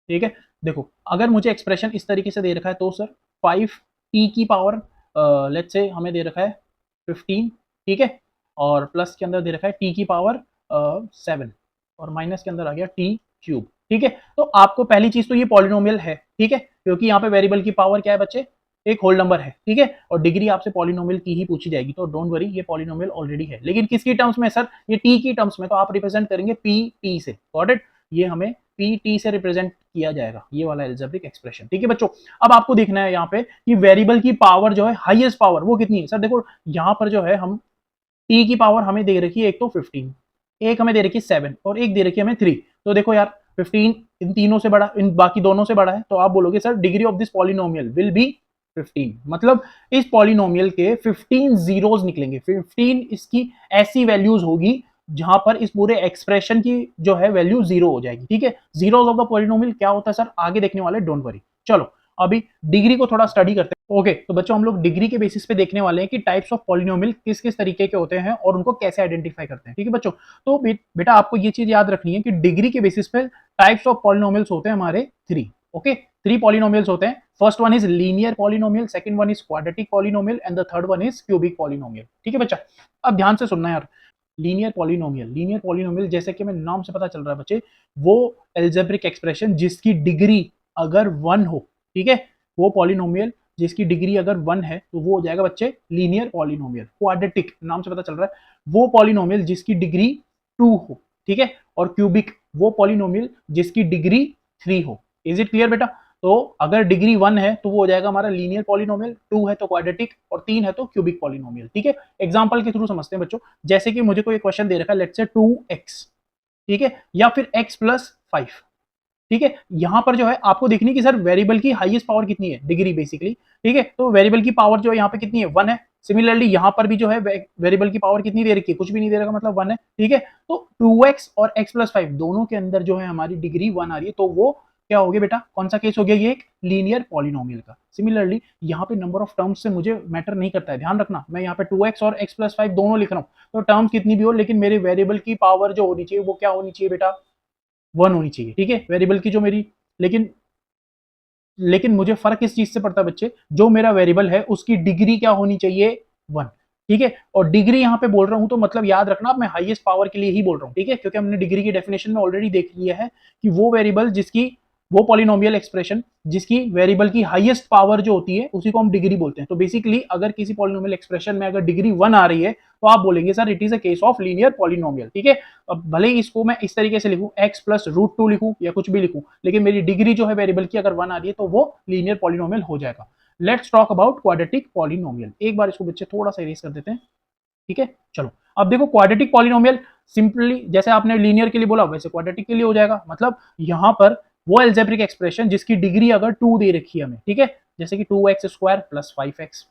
ठीक है। देखो अगर मुझे एक्सप्रेशन इस तरीके से दे रखा है तो सर 5t की पावर लेट्स से हमें दे रखा है 15, ठीक है, और प्लस के अंदर दे रखा है t की पावर 7, और माइनस के अंदर आ गया t क्यूब, ठीक है। तो आपको पहली चीज तो ये पॉलिनोमियल है, ठीक है, क्योंकि यहाँ पे वेरिएबल की पावर क्या है बच्चे? एक होल नंबर है, ठीक है, और डिग्री आपसे पॉलिनोमियल की ही पूछी जाएगी, तो डोंट वरी, ये पॉलिनोमियल ऑलरेडी है। लेकिन किसकी टर्म्स में सर? ये t की टर्म्स में, तो आप रिप्रेजेंट करेंगे पी टी से, गॉट इट? ये हमें पी टी से रिप्रेजेंट किया जाएगा, ये वाला एल्जेब्रिक एक्सप्रेशन, ठीक है बच्चों। अब आपको देखना है यहाँ पे कि वेरिएबल की पावर जो है, हाईएस्ट पावर वो कितनी है। सर देखो यहाँ पर जो है हम टी की पावर हमें दे रखी है, एक तो 15, एक हमें दे रखी है 7, और एक दे रखी है हमें 3। तो देखो यार 15 इन तीनों से बड़ा, इन बाकी दोनों से बड़ा है, तो आप बोलोगे sir degree of this polynomial will B 15। मतलब इस पॉलिनोमियल के 15 जीरोस निकलेंगे, 15 इसकी ऐसी वैल्यूज होगी जहां पर इस पूरे एक्सप्रेशन की जो है वैल्यू जीरो हो जाएगी, ठीक है। जीरोस ऑफ द पॉलिनोमियल क्या होता है सर, आगे देखने वाले, डोंट वरी। चलो अभी डिग्री को थोड़ा स्टडी करते हैं। ओके तो बच्चों हम लोग डिग्री के बेसिस पे देखने वाले हैं कि टाइप्स ऑफ पॉलिनोमियल किस किस तरीके के होते हैं और उनको कैसे आइडेंटिफाई करते हैं, ठीक है बच्चों। तो बेटा आपको ये चीज याद रखनी है कि डिग्री के बेसिस पे टाइप्स ऑफ पॉलिनोमियल्स होते हैं हमारे 3। ओके 3 पॉलिनोमियल्स होते हैं। First one is linear polynomial, second one is quadratic polynomial, and the third one is cubic polynomial, ठीक है बच्चा। अब ध्यान से सुनना यार, लीनियर पॉलिनोमियल जैसे कि मैं नाम से पता चल रहा है बच्चे, वो एल्जेब्रिक एक्सप्रेशन जिसकी डिग्री अगर 1 हो, ठीक है, वो पॉलिनोमियल जिसकी डिग्री अगर 1 है तो वो हो जाएगा बच्चे लीनियर पॉलिनोमियल। क्वाड्रेटिक नाम से पता चल रहा है वो पॉलिनोमियल जिसकी डिग्री 2 हो, ठीक है। और क्यूबिक वो पॉलिनोमियल जिसकी डिग्री 3 हो। इज इट क्लियर बेटा? तो अगर डिग्री 1 है तो वो हो जाएगा हमारा लीनियर पॉलिनोमियल, 2 है तो क्वाड्रेटिक और 3 है तो क्यूबिक पॉलिनोमियल, ठीक है। एग्जांपल के थ्रू समझते हैं बच्चों। जैसे कि मुझे कोई क्वेश्चन दे रखा है, लेट्स से 2x, ठीक है, या फिर x + 5, ठीक है। यहां पर जो है आपको देखनी कि सर वेरिएबल की हाईएस्ट पावर कितनी है, डिग्री बेसिकली, ठीक है। तो वेरिएबल की पावर जो है यहाँ पे कितनी है, 1 है। सिमिलरली यहां पर भी जो है वेरिएबल की पावर कितनी दे रखी है, कुछ भी नहीं दे रखा, मतलब 1 है, ठीक है। तो 2x और x + 5 दोनों के अंदर जो है हमारी डिग्री 1 आ रही है, तो वो क्या हो गया बेटा, कौन सा केस हो गया, ये एक लीनियर पॉलिनोमियल का। सिमिलरली यहाँ पे नंबर ऑफ टर्म्स से मुझे मैटर नहीं करता है, ध्यान रखना। मैं यहाँ पे 2x और x + 5 दोनों लिख रहा हूँ, तो टर्म्स कितनी भी हो, लेकिन मेरे वेरिएबल की पावर जो होनी चाहिए वो क्या होनी चाहिए बेटा, 1 होनी चाहिए, ठीक है। वेरिएबल की जो मेरी, लेकिन लेकिन मुझे फर्क किस चीज से पड़ता है बच्चे, जो मेरा वेरिएबल है उसकी डिग्री क्या होनी चाहिए, 1, ठीक है। और डिग्री यहां पे बोल रहा हूं तो मतलब याद रखना मैं हाईएस्ट पावर के लिए ही बोल रहा हूं, ठीक है, क्योंकि हमने डिग्री की डेफिनेशन में ऑलरेडी देख लिया है कि वो वेरिएबल जिसकी, वो पॉलिनोमियल एक्सप्रेशन जिसकी वेरिएबल की हाईएस्ट पावर जो होती है उसी को हम डिग्री बोलते हैं। तो बेसिकली अगर किसी पॉलिनोमियल एक्सप्रेशन में अगर डिग्री 1 आ रही है तो आप बोलेंगे sir it is a case of linear polynomial, ठीक है। अब भले ही इसको मैं इस तरीके से लिखूं, x + √2 लिखूं या कुछ भी लिखूं, लेकिन मेरी डिग्री जो है वेरिएबल की अगर 1 आ रही है तो वो लीनियर पॉलिनोमियल हो जाएगा। Let's talk about quadratic polynomial. एक बार इसको बच्चे थोड़ा सा इरेज कर देते हैं, ठीक है। चलो अब देखो क्वाड्रेटिक पॉलिनोमियल सिंपली जैसे आपने लीनियर के लिए बोला वैसे क्वाड्रेटिक के लिए हो जाएगा। मतलब यहां पर वो एल्जेब्रिक एक्सप्रेशन जिसकी डिग्री अगर 2 दे रखी है हमें, ठीक है, जैसे कि 2x² + 5x,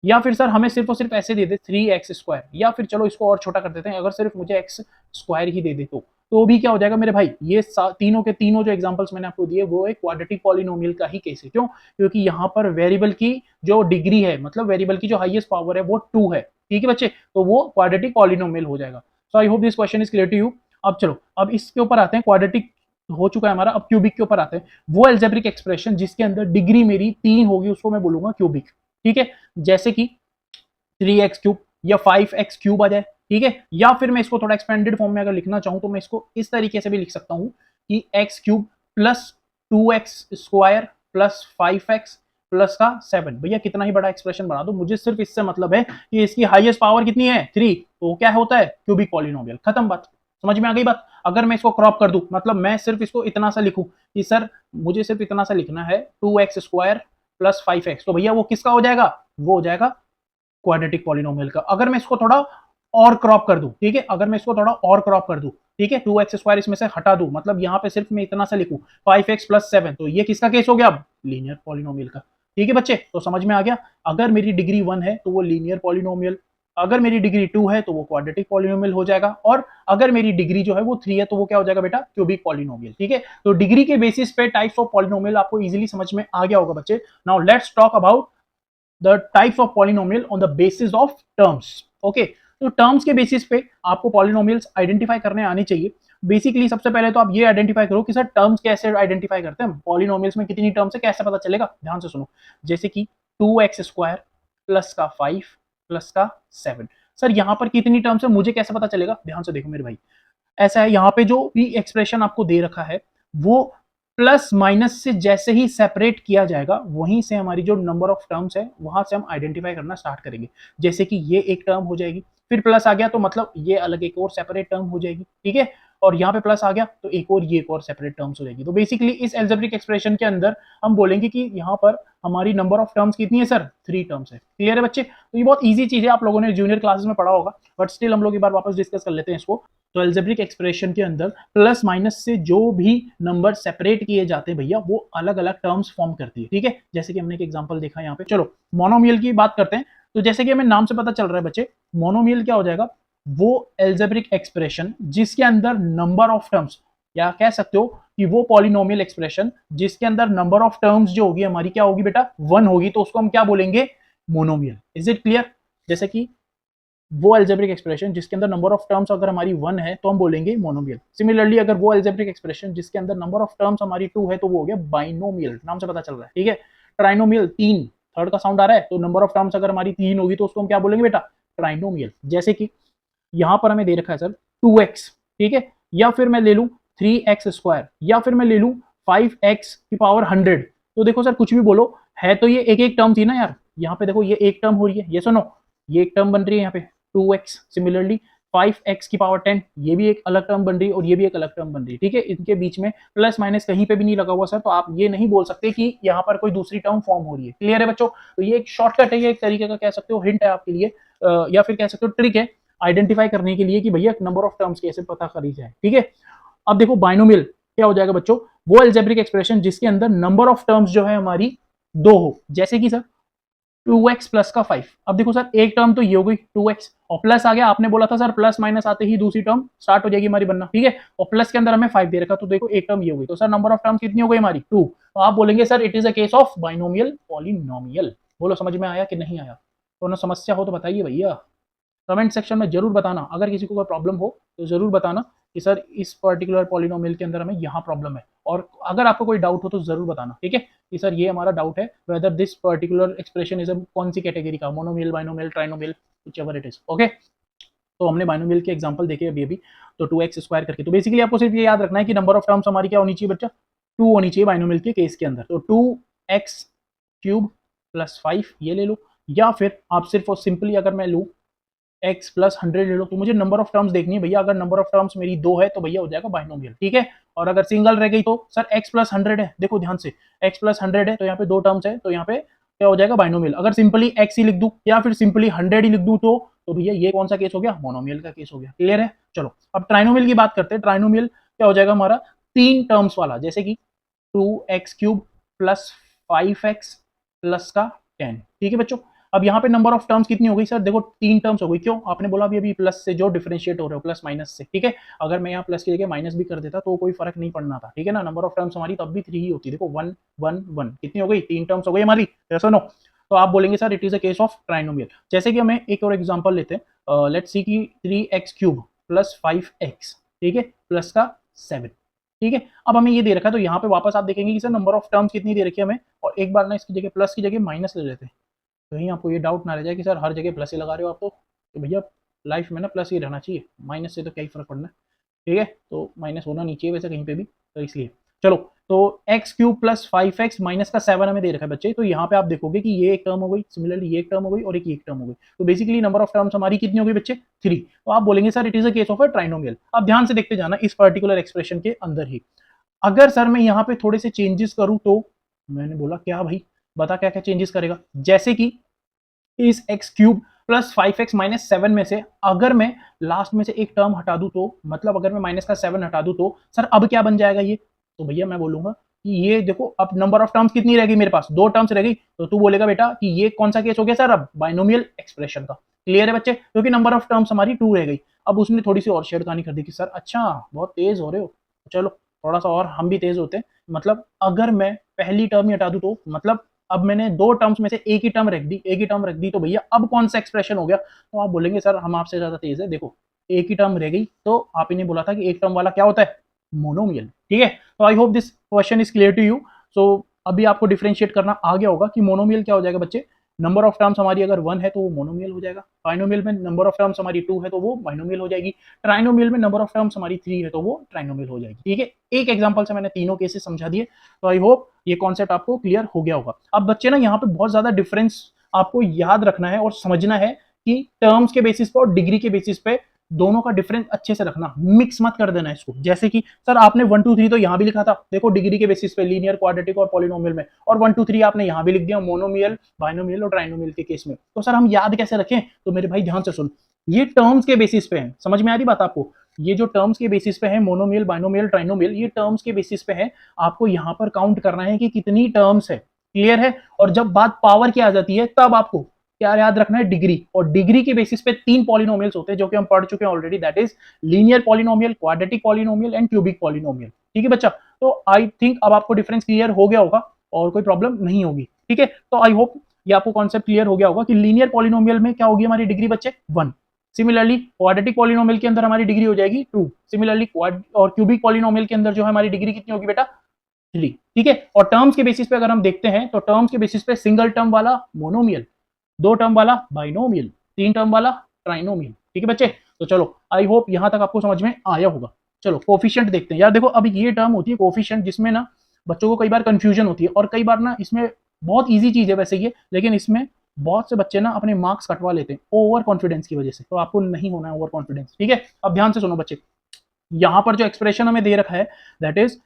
या फिर सर हमें सिर्फ और सिर्फ ऐसे दे दे 3x², या फिर चलो इसको और छोटा कर देते हैं, अगर सिर्फ मुझे x² ही दे दे तो भी क्या हो जाएगा मेरे भाई, ये तीनों के तीनों जो एग्जांपल्स मैंने आपको दिए वो एक क्वाड्रेटिक पॉलिनोमियल का ही केस है। क्यों? क्योंकि यहाँ पर वेरिएबल की जो डिग्री है, मतलब वेरिएबल की जो हाईएस्ट पावर है वो 2 है, ठीक है बच्चे, तो वो क्वाड्रेटिक पॉलिनोमियल हो जाएगा। So I hope this question is clear to you. अब चलो अब इसके ऊपर आते हैं, क्वाड्रेटिक हो चुका है हमारा, अब क्यूबिक के ऊपर आते हैं। वो एल्जेब्रिक एक्सप्रेशन जिसके अंदर डिग्री मेरी 3 होगी उसको मैं बोलूंगा क्यूबिक, ठीक है। जैसे कि 3x³ या 5x³ आ जाए, ठीक है। या फिर मैं इसको थोड़ा एक्सपेंडेड फॉर्म में अगर लिखना चाहूं तो मैं इसको इस तरीके से भी लिख सकता हूं कि x³ + 2x² + 5x + 7। भैया कितना ही बड़ा एक्सप्रेशन बना दो, मुझे सिर्फ इससे मतलब है कि इसकी हाईएस्ट पावर कितनी है, 3, तो क्या होता है क्यूबिक पॉलिनोमियल, खत्म बात। समझ में आ गई बात? अगर मैं इसको क्रॉप कर दूं, मतलब मैं सिर्फ इसको इतना सा लिखूं कि सर मुझे सिर्फ इतना सा लिखना है 2x² + 5x, तो भैया वो किसका हो जाएगा, वो हो जाएगा क्वाड्रेटिक पॉलिनोमियल का। अगर मैं इसको थोड़ा और क्रॉप कर दूं, ठीक है, अगर मैं इसको थोड़ा और क्रॉप कर दूं, ठीक है, 2x² इसमें से हटा दूं, मतलब यहां पे सिर्फ मैं इतना सा लिखूं 5x + 7, तो ये किसका केस हो गया, अब लीनियर पॉलिनोमियल का, ठीक है बच्चे। तो समझ में आ गया, अगर मेरी डिग्री 1 है तो वो लीनियर पॉलिनोमियल, अगर मेरी डिग्री 2 है तो वो क्वाड्रेटिक पॉलिनोमियल हो जाएगा, और अगर मेरी डिग्री जो है वो 3 है तो वो क्या हो जाएगा बेटा, क्यूबिक पॉलिनोमियल, ठीक है। तो डिग्री के बेसिस पे टाइप्स ऑफ पॉलिनोमियल आपको इजीली समझ में आ गया होगा बच्चे। Now let's talk about the types of polynomial on the basis of terms. Okay, तो टर्म्स के बेसिस पे आपको पॉलिनोमियल्स आइडेंटिफाई करने आनी चाहिए। बेसिकली सबसे पहले तो आप ये आइडेंटिफाई करो कि सर टर्म्स कैसे आइडेंटिफाई करते हैं, पॉलिनोमियल्स में कितनी टर्म्स है कैसे पता चलेगा, ध्यान से सुनो। जैसे कि 2x² + 5 + 7, सर यहाँ पर कितनी टर्म्स है मुझे कैसे पता चलेगा, ध्यान से देखो मेरे भाई। ऐसा है, यहाँ पे जो भी एक्सप्रेशन आपको दे रखा है वो प्लस माइनस से जैसे ही सेपरेट किया जाएगा वहीं से हमारी जो नंबर ऑफ टर्म्स है वहां से हम आइडेंटिफाई करना स्टार्ट करेंगे। जैसे कि ये एक टर्म हो जाएगी, फिर प्लस आ गया तो मतलब ये अलग एक और सेपरेट टर्म हो जाएगी, ठीक है, और यहाँ पे प्लस आ गया तो एक और ये एक और सेपरेट टर्म्स हो जाएगी। तो बेसिकली इस एल्जेब्रिक एक्सप्रेशन के अंदर हम बोलेंगे कि यहाँ पर हमारी नंबर ऑफ टर्म्स कितनी है सर, 3 टर्म्स है। क्लियर है बच्चे? तो ये बहुत ईजी चीज है, आप लोगों ने जूनियर क्लासेस में पढ़ा होगा, बट स्टिल हम लोग एक बार वापस डिस्कस कर लेते हैं इसको। तो एल्जेब्रिक एक्सप्रेशन के अंदर प्लस माइनस से जो भी नंबर सेपरेट किए जाते हैं भैया वो अलग अलग टर्म्स फॉर्म करती है, ठीक है। जैसे कि हमने एक एग्जांपल देखा यहाँ पे। चलो मोनोमियल की बात करते हैं। तो जैसे कि हमें नाम से पता चल रहा है बच्चे, मोनोमियल क्या हो जाएगा, वो एल्जेब्रिक एक्सप्रेशन जिसके अंदर नंबर ऑफ टर्म्स, या कह सकते हो कि वो पॉलिनोमियल एक्सप्रेशन जिसके अंदर नंबर ऑफ टर्म्स जो होगी हमारी क्या होगी बेटा, 1 होगी, तो उसको हम क्या बोलेंगे, मोनोमियल। Is it clear? जैसे कि वो एल्जेब्रिक एक्सप्रेशन जिसके अंदर नंबर ऑफ टर्म्स अगर हमारी 1 है तो हम बोलेंगे मोनोमियल। सिमिलरली अगर वो एल्जेब्रिक एक्सप्रेशन जिसके अंदर नंबर ऑफ टर्म्स हमारी 2 है तो वो हो गया बाइनोमियल, नाम से पता चल रहा है, ठीक है। ट्राइनोमियल, 3 थर्ड का साउंड आ रहा है, तो नंबर ऑफ टर्म्स अगर हमारी 3 होगी तो उसको हम क्या बोलेंगे बेटा, ट्राइनोमियल। जैसे कि यहां पर हमें दे रखा है सर 2x, ठीक है, या फिर मैं ले लूं 3x², या फिर मैं ले लूं 5x⁻100। तो देखो सर कुछ भी बोलो, है तो ये एक एक टर्म थी ना यार, यहाँ पे देखो ये एक टर्म हो रही है, ये सुनो, ये एक टर्म बन रही है यहाँ पे 2x, सिमिलरली 5x की पावर 10 ये भी एक अलग टर्म बन रही है और ये भी एक अलग टर्म बन रही है, ठीक है। इनके बीच में प्लस माइनस कहीं पे भी नहीं लगा हुआ सर, तो आप ये नहीं बोल सकते कि यहाँ पर कोई दूसरी टर्म फॉर्म हो रही है। क्लियर है बच्चों? तो ये एक शॉर्टकट है, ये एक तरीके का कह सकते हो हिंट है आपके लिए, या फिर कह सकते हो ट्रिक है आइडेंटिफाई करने के लिए कि भैया नंबर ऑफ टर्म्स कैसे पता करी जाए, ठीक है। अब देखो बाइनोमियल क्या हो जाएगा बच्चों, वो अलजेब्रिक एक्सप्रेशन जिसके अंदर नंबर ऑफ टर्म्स जो है हमारी दो हो, जैसे कि सर 2x प्लस का 5। अब देखो सर एक टर्म तो ये हो गई 2x और प्लस आ गया, आपने बोला था सर प्लस माइनस आते ही दूसरी टर्म स्टार्ट हो जाएगी हमारी बनना, ठीक है। और प्लस के अंदर हमें 5 दे रखा, तो देखो एक टर्म ये हो गई, तो सर नंबर ऑफ टर्म्स कितनी हो गई हमारी 2। तो आप बोलेंगे sir it is a case of binomial polynomial. बोलो समझ में आया कि नहीं आया? तो ना समस्या हो तो बताइए भैया, कमेंट सेक्शन में जरूर बताना। अगर किसी को कोई प्रॉब्लम हो तो जरूर बताना कि सर इस पर्टिकुलर पॉलिनोमियल के अंदर हमें यहाँ प्रॉब्लम है, और अगर आपको कोई डाउट हो तो जरूर बताना, ठीक है कि सर ये हमारा डाउट है whether this particular expression is कौन सी कैटेगरी का, monomial, binomial, trinomial, whichever it is, okay. तो हमने बाइनोमियल के एग्जांपल देखे अभी अभी, तो 2x स्क्वायर करके। तो बेसिकली आपको सिर्फ ये याद रखना है कि नंबर ऑफ टर्म्स हमारी क्या होनी चाहिए बच्चा, 2 होनी चाहिए बाइनोमियल के केस के अंदर। तो 2x क्यूब प्लस 5 ये ले लो, या फिर आप सिर्फ और सिंपली अगर मैं लूँ x प्लस 100 ले लो, तो मुझे नंबर ऑफ टर्म्स देखनी है भैया। अगर नंबर ऑफ टर्म्स मेरी 2 है तो भैया हो जाएगा बाइनोमियल, ठीक है। और अगर सिंगल रह गई तो सर x प्लस 100 है, देखो ध्यान से x प्लस 100 है तो यहाँ पे 2 टर्म्स है, तो यहाँ पे क्या हो जाएगा बाइनोमियल। अगर सिंपली x ही लिख दूं या फिर सिंपली 100 ही लिख दूं तो भैया ये कौन सा केस हो गया, मोनोमियल का केस हो गया। क्लियर है? चलो अब ट्राइनोमियल की बात करते हैं। ट्राइनोमियल क्या हो जाएगा हमारा, 3 टर्म्स वाला, जैसे कि 2x cube plus 5x plus का 10, ठीक है बच्चों। अब यहाँ पे नंबर ऑफ टर्म्स कितनी हो गई सर, देखो 3 टर्म्स हो गई। क्यों? आपने बोला अभी प्लस से जो डिफरेंशिएट हो रहे हो, प्लस माइनस से, ठीक है। अगर मैं यहाँ प्लस की जगह माइनस भी कर देता तो कोई फर्क नहीं पड़ना था, ठीक है ना। नंबर ऑफ टर्म्स हमारी तब भी 3 ही होती। देखो 1 1 1 कितनी हो गई, 3 टर्म्स हो गई हमारी, सुनो। तो आप बोलेंगे sir it is a case of trinomial. जैसे कि हमें एक और एग्जांपल लेते हैं, लेट्स सी कि 3x क्यूब प्लस 5x, ठीक है, प्लस का 7, ठीक है। अब हमें ये दे रखा है, तो यहाँ पे वापस आप देखेंगे कि सर नंबर ऑफ टर्म्स कितनी दे रखी है हमें, और एक बार ना इसकी जगह प्लस की जगह माइनस ले लेते हैं, कहीं आपको ये डाउट ना रह जाए कि सर हर जगह प्लस ही लगा रहे हो आप, तो भैया लाइफ में ना प्लस ही रहना चाहिए, माइनस से तो क्या ही फर्क पड़ना है, ठीक है। तो माइनस होना नहीं चाहिए वैसे कहीं पे भी, तो इसलिए चलो। तो x cube plus 5x minus का 7 हमें दे रखा है बच्चे, तो यहाँ पे आप देखोगे कि ये एक टर्म हो गई, सिमिलरली ये एक टर्म हो गई और एक टर्म हो गई। तो बेसिकली नंबर ऑफ टर्म्स हमारी कितनी हो गई बच्चे, 3। तो आप बोलेंगे sir it is a case of a trinomial. अब ध्यान से देखते जाना इस पर्टिकुलर एक्सप्रेशन के अंदर ही, अगर सर मैं यहाँ पे थोड़े से चेंजेस करूँ तो, मैंने बोला क्या भाई बता क्या क्या चेंजेस करेगा, जैसे कि इस x cube plus 5x minus 7 में से अगर मैं लास्ट में से एक टर्म हटा दूं, तो मतलब अगर मैं माइनस का 7 हटा दूं तो सर अब क्या बन जाएगा ये, तो भैया मैं बोलूंगा कि ये देखो अब नंबर ऑफ टर्म्स कितनी रह गई मेरे पास, 2 टर्म्स रह गई। तो तू बोलेगा बेटा कि ये कौन सा केस हो गया सर, अब बाइनोमियल एक्सप्रेशन का। क्लियर है बच्चे? क्योंकि नंबर ऑफ टर्म्स हमारी 2 रह गई। अब उसने थोड़ी सी और छेड़खानी कर दी कि सर अच्छा बहुत तेज हो रहे हो, चलो थोड़ा सा और हम भी तेज होते हैं। मतलब अगर मैं पहली टर्म ही हटा दूं तो मतलब अब मैंने 2 टर्म्स में से एक ही टर्म रख दी, तो भैया अब कौन सा एक्सप्रेशन हो गया। तो आप बोलेंगे सर हम आपसे ज्यादा तेज है, देखो एक ही टर्म रह गई, तो आप ही ने बोला था कि एक टर्म वाला क्या होता है, मोनोमियल, ठीक है। तो I hope this question is clear to you. So अभी आपको डिफरेंशिएट करना आ गया होगा कि मोनोमियल क्या हो जाएगा बच्चे, नंबर ऑफ टर्म्स हमारी अगर 1 है तो वो मोनोमियल हो जाएगा, बाइनोमियल में नंबर ऑफ टर्म्स हमारी 2 है तो वो बाइनोमियल हो जाएगी, ट्राइनोमियल में नंबर ऑफ टर्म्स हमारी 3 है तो वो ट्राइनोमियल हो जाएगी, ठीक है। एक एग्जांपल से मैंने तीनों केसेस समझा दिए, तो आई होप ये कॉन्सेप्ट आपको क्लियर हो गया होगा। अब बच्चे ना यहाँ पे बहुत ज्यादा डिफरेंस आपको याद रखना है और समझना है कि टर्म्स के बेसिस पे और डिग्री के बेसिस पे दोनों का डिफरेंस अच्छे से रखना, मिक्स मत कर देना इसको। जैसे कि सर आपने 1 2 3 तो यहाँ भी लिखा था, देखो डिग्री के बेसिस पे लीनियर, क्वाड्रेटिक और पॉलिनोमियल में, और 1 2 3 आपने यहाँ भी लिख दिया मोनोमियल, बाइनोमियल और ट्राइनोमियल के केस में। तो सर हम याद कैसे रखें, तो मेरे भाई ध्यान से सुन, ये टर्म्स के बेसिस पे है, समझ में आ रही बात आपको, ये जो टर्म्स के बेसिस पे है मोनोमियल, बाइनोमियल, ट्राइनोमियल, ये टर्म्स के बेसिस पे है। आपको यहाँ पर काउंट करना है कि कितनी टर्म्स है, क्लियर है। और जब बात पावर की आ जाती है तब आपको क्या याद रखना है, डिग्री। और डिग्री के बेसिस पे 3 पॉलिनोमियल्स होते हैं जो कि हम पढ़ चुके हैं already, that is linear polynomial, quadratic polynomial and cubic polynomial, ठीक है बच्चा। तो आई थिंक अब आपको डिफरेंस क्लियर हो गया होगा और कोई प्रॉब्लम नहीं होगी, ठीक है। तो आई होप ये आपको कॉन्सेप्ट क्लियर हो गया होगा कि लीनियर पॉलिनोमियल में क्या होगी हमारी डिग्री बच्चे 1, सिमिलरली क्वाड्रेटिक पॉलिनोमियल के अंदर हमारी डिग्री हो जाएगी 2, सिमिलरली और क्यूबिक पॉलिनोमियल के अंदर जो हमारी डिग्री कितनी होगी बेटा 3, ठीक है। और टर्म्स के बेसिस पे अगर हम देखते हैं तो टर्म्स के बेसिस पे सिंगल टर्म वाला मोनोमियल, 2 टर्म वाला बाइनोमियल, 3 टर्म वाला ट्राइनोमियल, ठीक है बच्चे। तो चलो आई होप यहां तक आपको समझ में आया होगा। चलो कोफिशिएंट देखते हैं यार, देखो अब ये टर्म होती है कोफिशिएंट, जिसमें ना बच्चों को कई बार कंफ्यूजन होती है और कई बार ना इसमें बहुत ईजी चीज है वैसे ये, लेकिन इसमें बहुत से बच्चे ना अपने मार्क्स कटवा लेते हैं ओवर कॉन्फिडेंस की वजह से। तो आपको नहीं होना है ओवर कॉन्फिडेंस, ठीक है। अब ध्यान से सुनो बच्चे, यहां पर जो एक्सप्रेशन हमें दे रखा है that is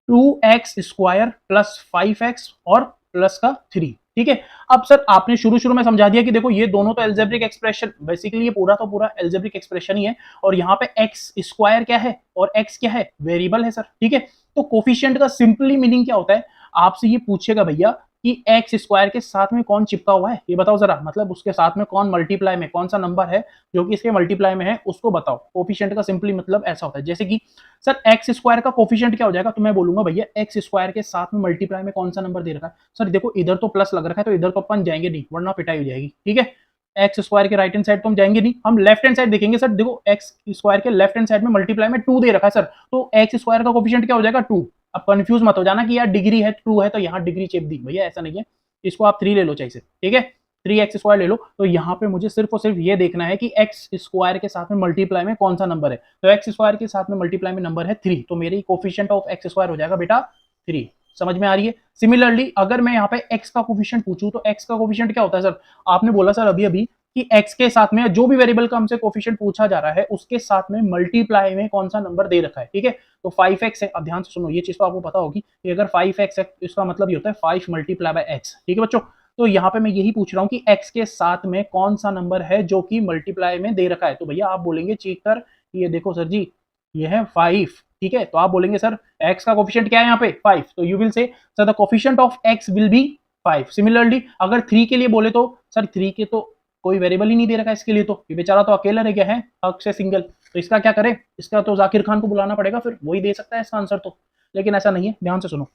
2x² plus 5x और प्लस का 3, ठीक है। अब सर आपने शुरू में समझा दिया कि देखो ये दोनों तो एल्जेब्रिक एक्सप्रेशन, बेसिकली ये पूरा तो पूरा एल्जेब्रिक एक्सप्रेशन ही है, और यहाँ पे x² क्या है और x क्या है, वेरिएबल है सर, ठीक है। तो कोफिशिएंट का सिंपली मीनिंग क्या होता है, आपसे ये पूछेगा भैया कि x² के साथ में कौन चिपका हुआ है, ये बताओ जरा, मतलब उसके साथ में कौन मल्टीप्लाई में, कौन सा नंबर है जो कि इसके मल्टीप्लाई में है, उसको बताओ। कोफिशिएंट का सिंपली मतलब ऐसा होता है, जैसे कि सर x² का कोफिशिएंट क्या हो जाएगा, तो मैं बोलूंगा भैया x² के साथ में मल्टीप्लाई में कौन सा नंबर दे रखा है, सर देखो इधर तो प्लस लग रखा है तो इधर तो अपन जाएंगे नहीं वरना पिटाई हो जाएगी, ठीक है। x² के राइट हैंड साइड तो हम जाएंगे नहीं, हम लेफ्ट हैंड साइड देखेंगे। सर देखो x² के लेफ्ट हैंड साइड में मल्टीप्लाई में 2 दे रखा है सर, तो x² का कोफिशिएंट क्या हो जाएगा 2। अब कंफ्यूज मत हो जाना कि यार डिग्री है 2 है तो यहाँ डिग्री चेप दी, भैया ऐसा नहीं है, इसको आप 3 ले लो चाहिए, ठीक है, 3x² ले लो। तो यहाँ पे मुझे सिर्फ और सिर्फ ये देखना है कि x² के साथ में मल्टीप्लाई में कौन सा नंबर है, तो x² के साथ में मल्टीप्लाई में नंबर है 3, तो मेरी कोफिशिएंट ऑफ x² हो जाएगा बेटा 3। समझ में आ रही है। सिमिलरली अगर मैं यहाँ पे x का कोफिशिएंट पूछूं तो x का कोफिशिएंट क्या होता है सर, आपने बोला सर अभी अभी कि x के साथ में जो भी वेरिएबल का हमसे कोफिशिएंट पूछा जा रहा है उसके साथ में मल्टीप्लाई में कौन सा नंबर दे रखा है, ठीक है। तो 5x है। अब ध्यान से सुनो, ये चीज तो आपको पता होगी कि अगर 5x है इसका मतलब ये होता है 5 मल्टीप्लाई बाय x, ठीक है बच्चों। तो यहाँ पे मैं यही पूछ रहा हूँ कि x के साथ में कौन सा नंबर है जो कि मल्टीप्लाई में दे रखा है, तो भैया आप बोलेंगे चेक कर, ये देखो सर जी ये है 5, ठीक है। तो आप बोलेंगे सर x का कोफिशिएंट क्या है यहाँ पे 5, तो you will say sir the coefficient of x will be 5। Similarly अगर 3 के लिए बोले तो सर 3 के तो कोई वेरिएबल ही नहीं दे रखा है इसके लिए, तो ये बेचारा तो अकेला रह गया है हक से सिंगल, तो इसका क्या करे, इसका तो जाकिर खान को बुलाना पड़ेगा, फिर वही दे सकता है इसका आंसर तो, लेकिन ऐसा नहीं है। ध्यान से सुनो,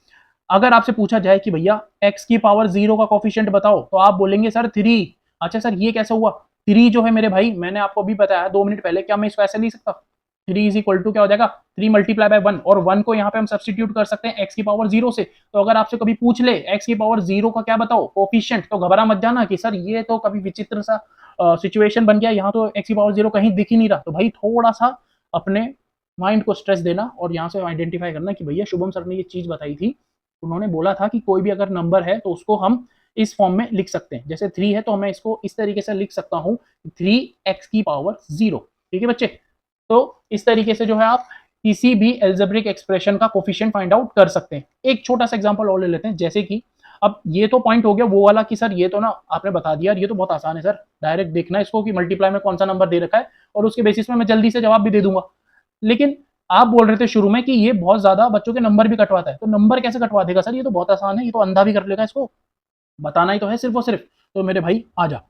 अगर आपसे पूछा जाए कि भैया x की पावर 0 का कोफिशिएंट बताओ तो आप बोलेंगे सर 3। अच्छा सर ये कैसे हुआ, 3 जो है मेरे भाई मैंने आपको अभी बताया 2 मिनट पहले, क्या मैं इसको ऐसे लिख सकता, 3 इज इक्वल टू क्या हो जाएगा 3 मल्टीप्लाई बाय 1, और 1 को यहाँ पे हम सब्सटीट्यूट कर सकते हैं x की पावर 0 से। तो अगर आपसे कभी पूछ ले x की पावर 0 का क्या बताओ कोफिशिएंट, तो घबरा मत जाना कि सर ये तो कभी विचित्र सा सिचुएशन बन गया, यहाँ तो x की पावर 0 कहीं दिख ही नहीं रहा। तो भाई थोड़ा सा अपने माइंड को स्ट्रेस देना और यहाँ से आइडेंटिफाई करना कि भैया शुभम सर ने ये चीज बताई थी, उन्होंने बोला था कि कोई भी अगर नंबर है तो उसको हम इस फॉर्म में लिख सकते हैं, जैसे 3 है तो मैं इसको इस तरीके से लिख सकता हूँ 3x की पावर 0, ठीक है बच्चे। तो इस तरीके से जो है आप किसी भी एल्जेब्रिक एक्सप्रेशन का कोफिशिएंट फाइंड आउट कर सकते हैं। एक छोटा सा एग्जांपल और ले लेते हैं, जैसे कि अब ये तो पॉइंट हो गया वो वाला कि सर ये तो ना आपने बता दिया, ये तो बहुत आसान है सर, डायरेक्ट देखना है इसको कि मल्टीप्लाई में कौन सा नंबर दे रखा है और उसके बेसिस में मैं जल्दी से जवाब भी दे दूंगा। लेकिन आप बोल रहे थे शुरू में कि ये बहुत ज्यादा बच्चों के नंबर भी कटवाता है, तो नंबर कैसे कटवा देगा सर, ये तो बहुत आसान है, ये तो अंधा भी कर लेगा, इसको बताना ही तो है सिर्फ और सिर्फ। तो मेरे भाई आ जा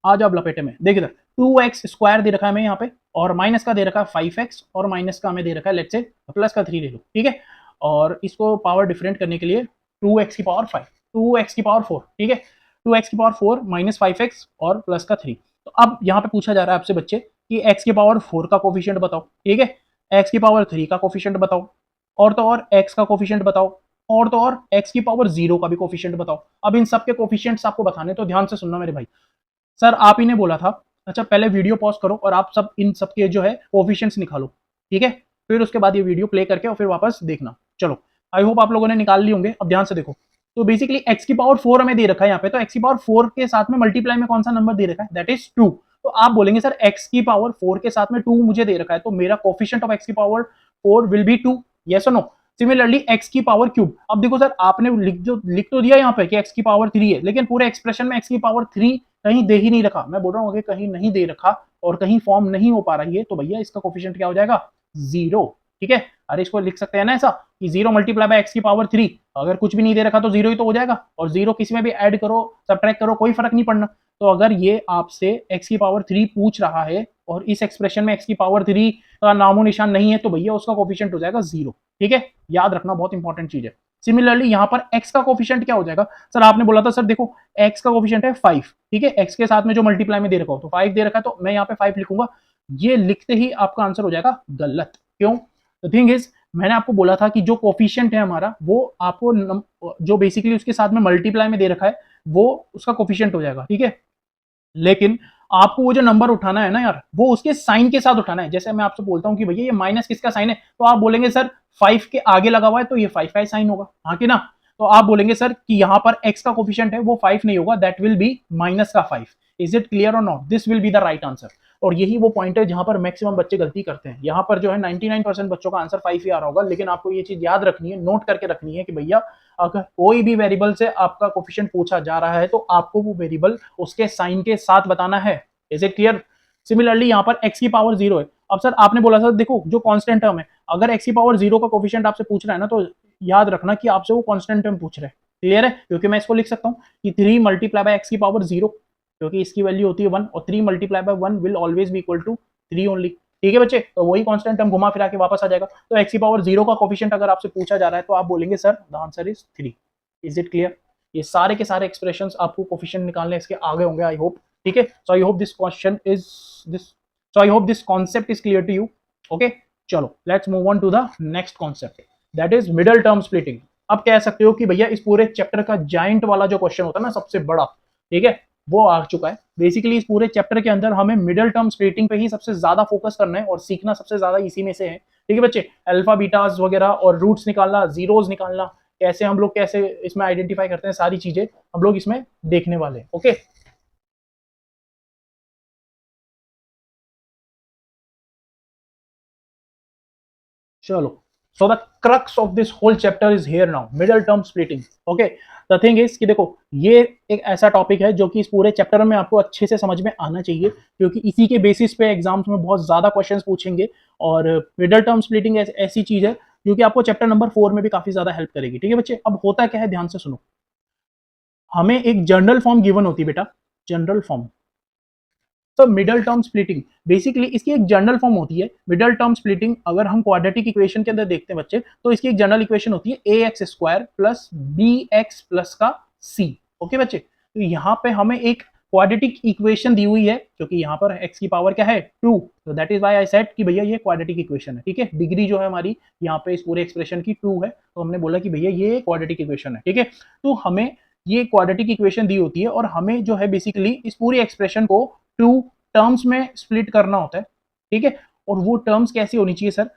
अब लपेटे में देख इधर, 2x² दे रखा है हमें यहाँ पे, और माइनस का दे रखा है 5x, और माइनस का हमें दे रखा है लेट्स से प्लस का 3 ले लो, ठीक है। और इसको पावर डिफरेंट करने के लिए 2x की पावर 5, 2x की पावर 4, ठीक है, 2x की पावर 4 माइनस 5x और प्लस का 3। तो अब यहाँ पे पूछा जा रहा है आपसे बच्चे कि x की पावर 4 का कोफिशिएंट बताओ, ठीक है, x की पावर 3 का कोफिशिएंट बताओ, और तो और x का कोफिशिएंट बताओ, और तो और x की पावर 0 का भी कोफिशिएंट बताओ। अब इन सब के कोफिशिएंट्स आपको बताने, तो ध्यान से सुनना मेरे भाई। सर आप ही ने बोला था, अच्छा पहले वीडियो पॉज करो और आप सब इन सब के जो है कोफिशिएंट्स निकालो, ठीक है, फिर उसके बाद ये वीडियो प्ले करके और फिर वापस देखना। चलो आई होप आप लोगों ने निकाल ली होंगे। अब ध्यान से देखो, तो बेसिकली x की पावर 4 हमें दे रखा है यहाँ पे, तो x की पावर 4 के साथ में मल्टीप्लाई में कौन सा नंबर दे रखा है, दैट इज 2। तो आप बोलेंगे सर x की पावर 4 के साथ में 2 मुझे दे रखा है, तो मेरा कोफिशिएंट ऑफ x की पावर 4 विल बी 2, यस और नो। सिमिलरली x की पावर क्यूब, अब देखो सर आपने लिख तो दिया यहाँ पे कि x की पावर 3 है, लेकिन पूरे एक्सप्रेशन में x की पावर 3 कहीं दे ही नहीं रखा। मैं बोल रहा हूँ कहीं नहीं दे रखा और कहीं फॉर्म नहीं हो पा रही है, तो भैया इसका कोफिशिएंट क्या हो जाएगा 0, ठीक है। अरे इसको लिख सकते हैं ना ऐसा कि 0 मल्टीप्लाई बाय x की पावर 3, अगर कुछ भी नहीं दे रखा तो 0 ही तो हो जाएगा, और 0 किसी में भी ऐड करो सब्ट्रैक्ट करो कोई फर्क नहीं पड़ना। तो अगर ये आपसे x की पावर 3 पूछ रहा है और इस एक्सप्रेशन में x की पावर 3 का नामो निशान नहीं है, तो भैया उसका कोफिशिएंट हो जाएगा 0, ठीक है, याद रखना बहुत इंपॉर्टेंट चीज है। सिमिलरली यहाँ पर x का कोफिशिएंट क्या हो जाएगा, सर आपने बोला था सर देखो x का कोफिशिएंट है 5, ठीक है, x के साथ में जो मल्टीप्लाई में दे रखा हो, तो 5 दे रखा है तो मैं यहाँ पे 5 लिखूंगा। ये लिखते ही आपका आंसर हो जाएगा गलत, क्यों, द थिंग इज मैंने आपको बोला था कि जो कोफिशिएंट है हमारा वो आपको जो बेसिकली उसके साथ में मल्टीप्लाई में दे रखा है वो उसका कोफिशिएंट हो जाएगा, ठीक है। लेकिन आपको वो जो नंबर उठाना है ना यार, वो उसके साइन के साथ उठाना है। जैसे मैं आपसे बोलता हूँ कि भैया ये माइनस किसका साइन है, तो आप बोलेंगे सर 5 के आगे लगा हुआ है तो ये 5 का साइन होगा, हाँ कि ना। तो आप बोलेंगे सर कि यहाँ पर x का कोफिशिएंट है वो 5 नहीं होगा, दैट विल बी माइनस का 5। इज इट क्लियर और not? This will be the right answer. और यही वो पॉइंट है जहां पर मैक्सिमम बच्चे गलती करते हैं। यहाँ पर जो है 99% बच्चों का आंसर 5 ही आ रहा होगा, लेकिन आपको ये चीज याद रखनी है, नोट करके रखनी है कि भैया अगर कोई भी वेरिएबल से आपका कोफिशिएंट पूछा जा रहा है तो आपको वो वेरिएबल उसके साइन के साथ बताना है। Is it clear? सिमिलरली यहाँ पर x की पावर 0 है। अब सर आपने बोला सर देखो जो कांस्टेंट टर्म है, अगर x की पावर 0 का कोफिशिएंट आपसे पूछ रहा है ना, तो याद रखना कि आपसे वो कांस्टेंट टर्म पूछ रहे हैं। क्लियर है? क्योंकि मैं इसको लिख सकता हूँ कि 3 मल्टीप्लाई बाय x की पावर 0, क्योंकि इसकी वैल्यू होती है 1, और 3 multiply by 1 will always be equal to 3 only. ठीक है बच्चे, तो वही कांस्टेंट टर्म घुमा फिरा के वापस आ जाएगा। तो x की पावर 0 का कोफिशिएंट अगर आपसे पूछा जा रहा है तो आप बोलेंगे sir the answer is 3। Is it clear? ये सारे के सारे एक्सप्रेशंस आपको कोफिशिएंट निकालने इसके आगे होंगे, आई होप। ठीक है, so I hope this question is this so I hope this concept is clear to you. Okay, चलो let's move on to the next concept, that is middle term splitting. अब कह सकते हो कि भैया इस पूरे चैप्टर का जाइंट वाला जो क्वेश्चन होता है ना, सबसे बड़ा, ठीक है, वो आ चुका है। बेसिकली इस पूरे चैप्टर के अंदर हमें मिडल टर्म स्प्लिटिंग पे ही सबसे ज्यादा फोकस करना है और सीखना सबसे ज्यादा इसी में से है। ठीक है बच्चे, अल्फा बीटास वगैरह और रूट्स निकालना, जीरोस निकालना, कैसे हम लोग कैसे इसमें आइडेंटिफाई करते हैं, सारी चीजें हम लोग इसमें देखने वाले हैं। ओके, चलो, so the crux of this whole chapter is here now, middle term splitting. Okay, the thing is कि देखो ये एक ऐसा टॉपिक है जो कि इस पूरे चैप्टर में आपको अच्छे से समझ में आना चाहिए, क्योंकि इसी के बेसिस पे एग्जाम्स में बहुत ज्यादा क्वेश्चंस पूछेंगे। और मिडल टर्म स्प्लिटिंग ऐसी चीज है जो कि आपको चैप्टर नंबर 4 में भी काफी ज्यादा हेल्प करेगी। ठीक है बच्चे, अब होता क्या है, ध्यान से सुनो। हमें एक जनरल फॉर्म गिवन होती है बेटा, जनरल फॉर्म। तो मिडल टर्म स्प्लिटिंग बेसिकली इसकी एक जनरल फॉर्म होती है। मिडल टर्म स्प्लिटिंग अगर हम क्वाड्रेटिक इक्वेशन के अंदर देखते हैं बच्चे, तो इसकी एक जनरल इक्वेशन होती है ax square plus bx plus का c। ओके बच्चे, तो यहाँ पे हमें एक क्वाड्रेटिक इक्वेशन दी हुई है, क्योंकि यहाँ पर x की पावर क्या है 2, तो that is why I said कि भैया ये क्वाड्रेटिक इक्वेशन है। ठीक है, डिग्री जो है हमारी यहाँ पे इस पूरे एक्सप्रेशन की 2 है, तो हमने बोला कि भैया ये क्वाड्रेटिक इक्वेशन है। ठीक है, तो हमें ये क्वाड्रेटिक इक्वेशन दी होती है और हमें जो है बेसिकली इस पूरी एक्सप्रेशन को 2 टर्म्स में स्प्लिट करना होता है। ठीक है, और वो टर्म्स कैसी होनी चाहिए सर?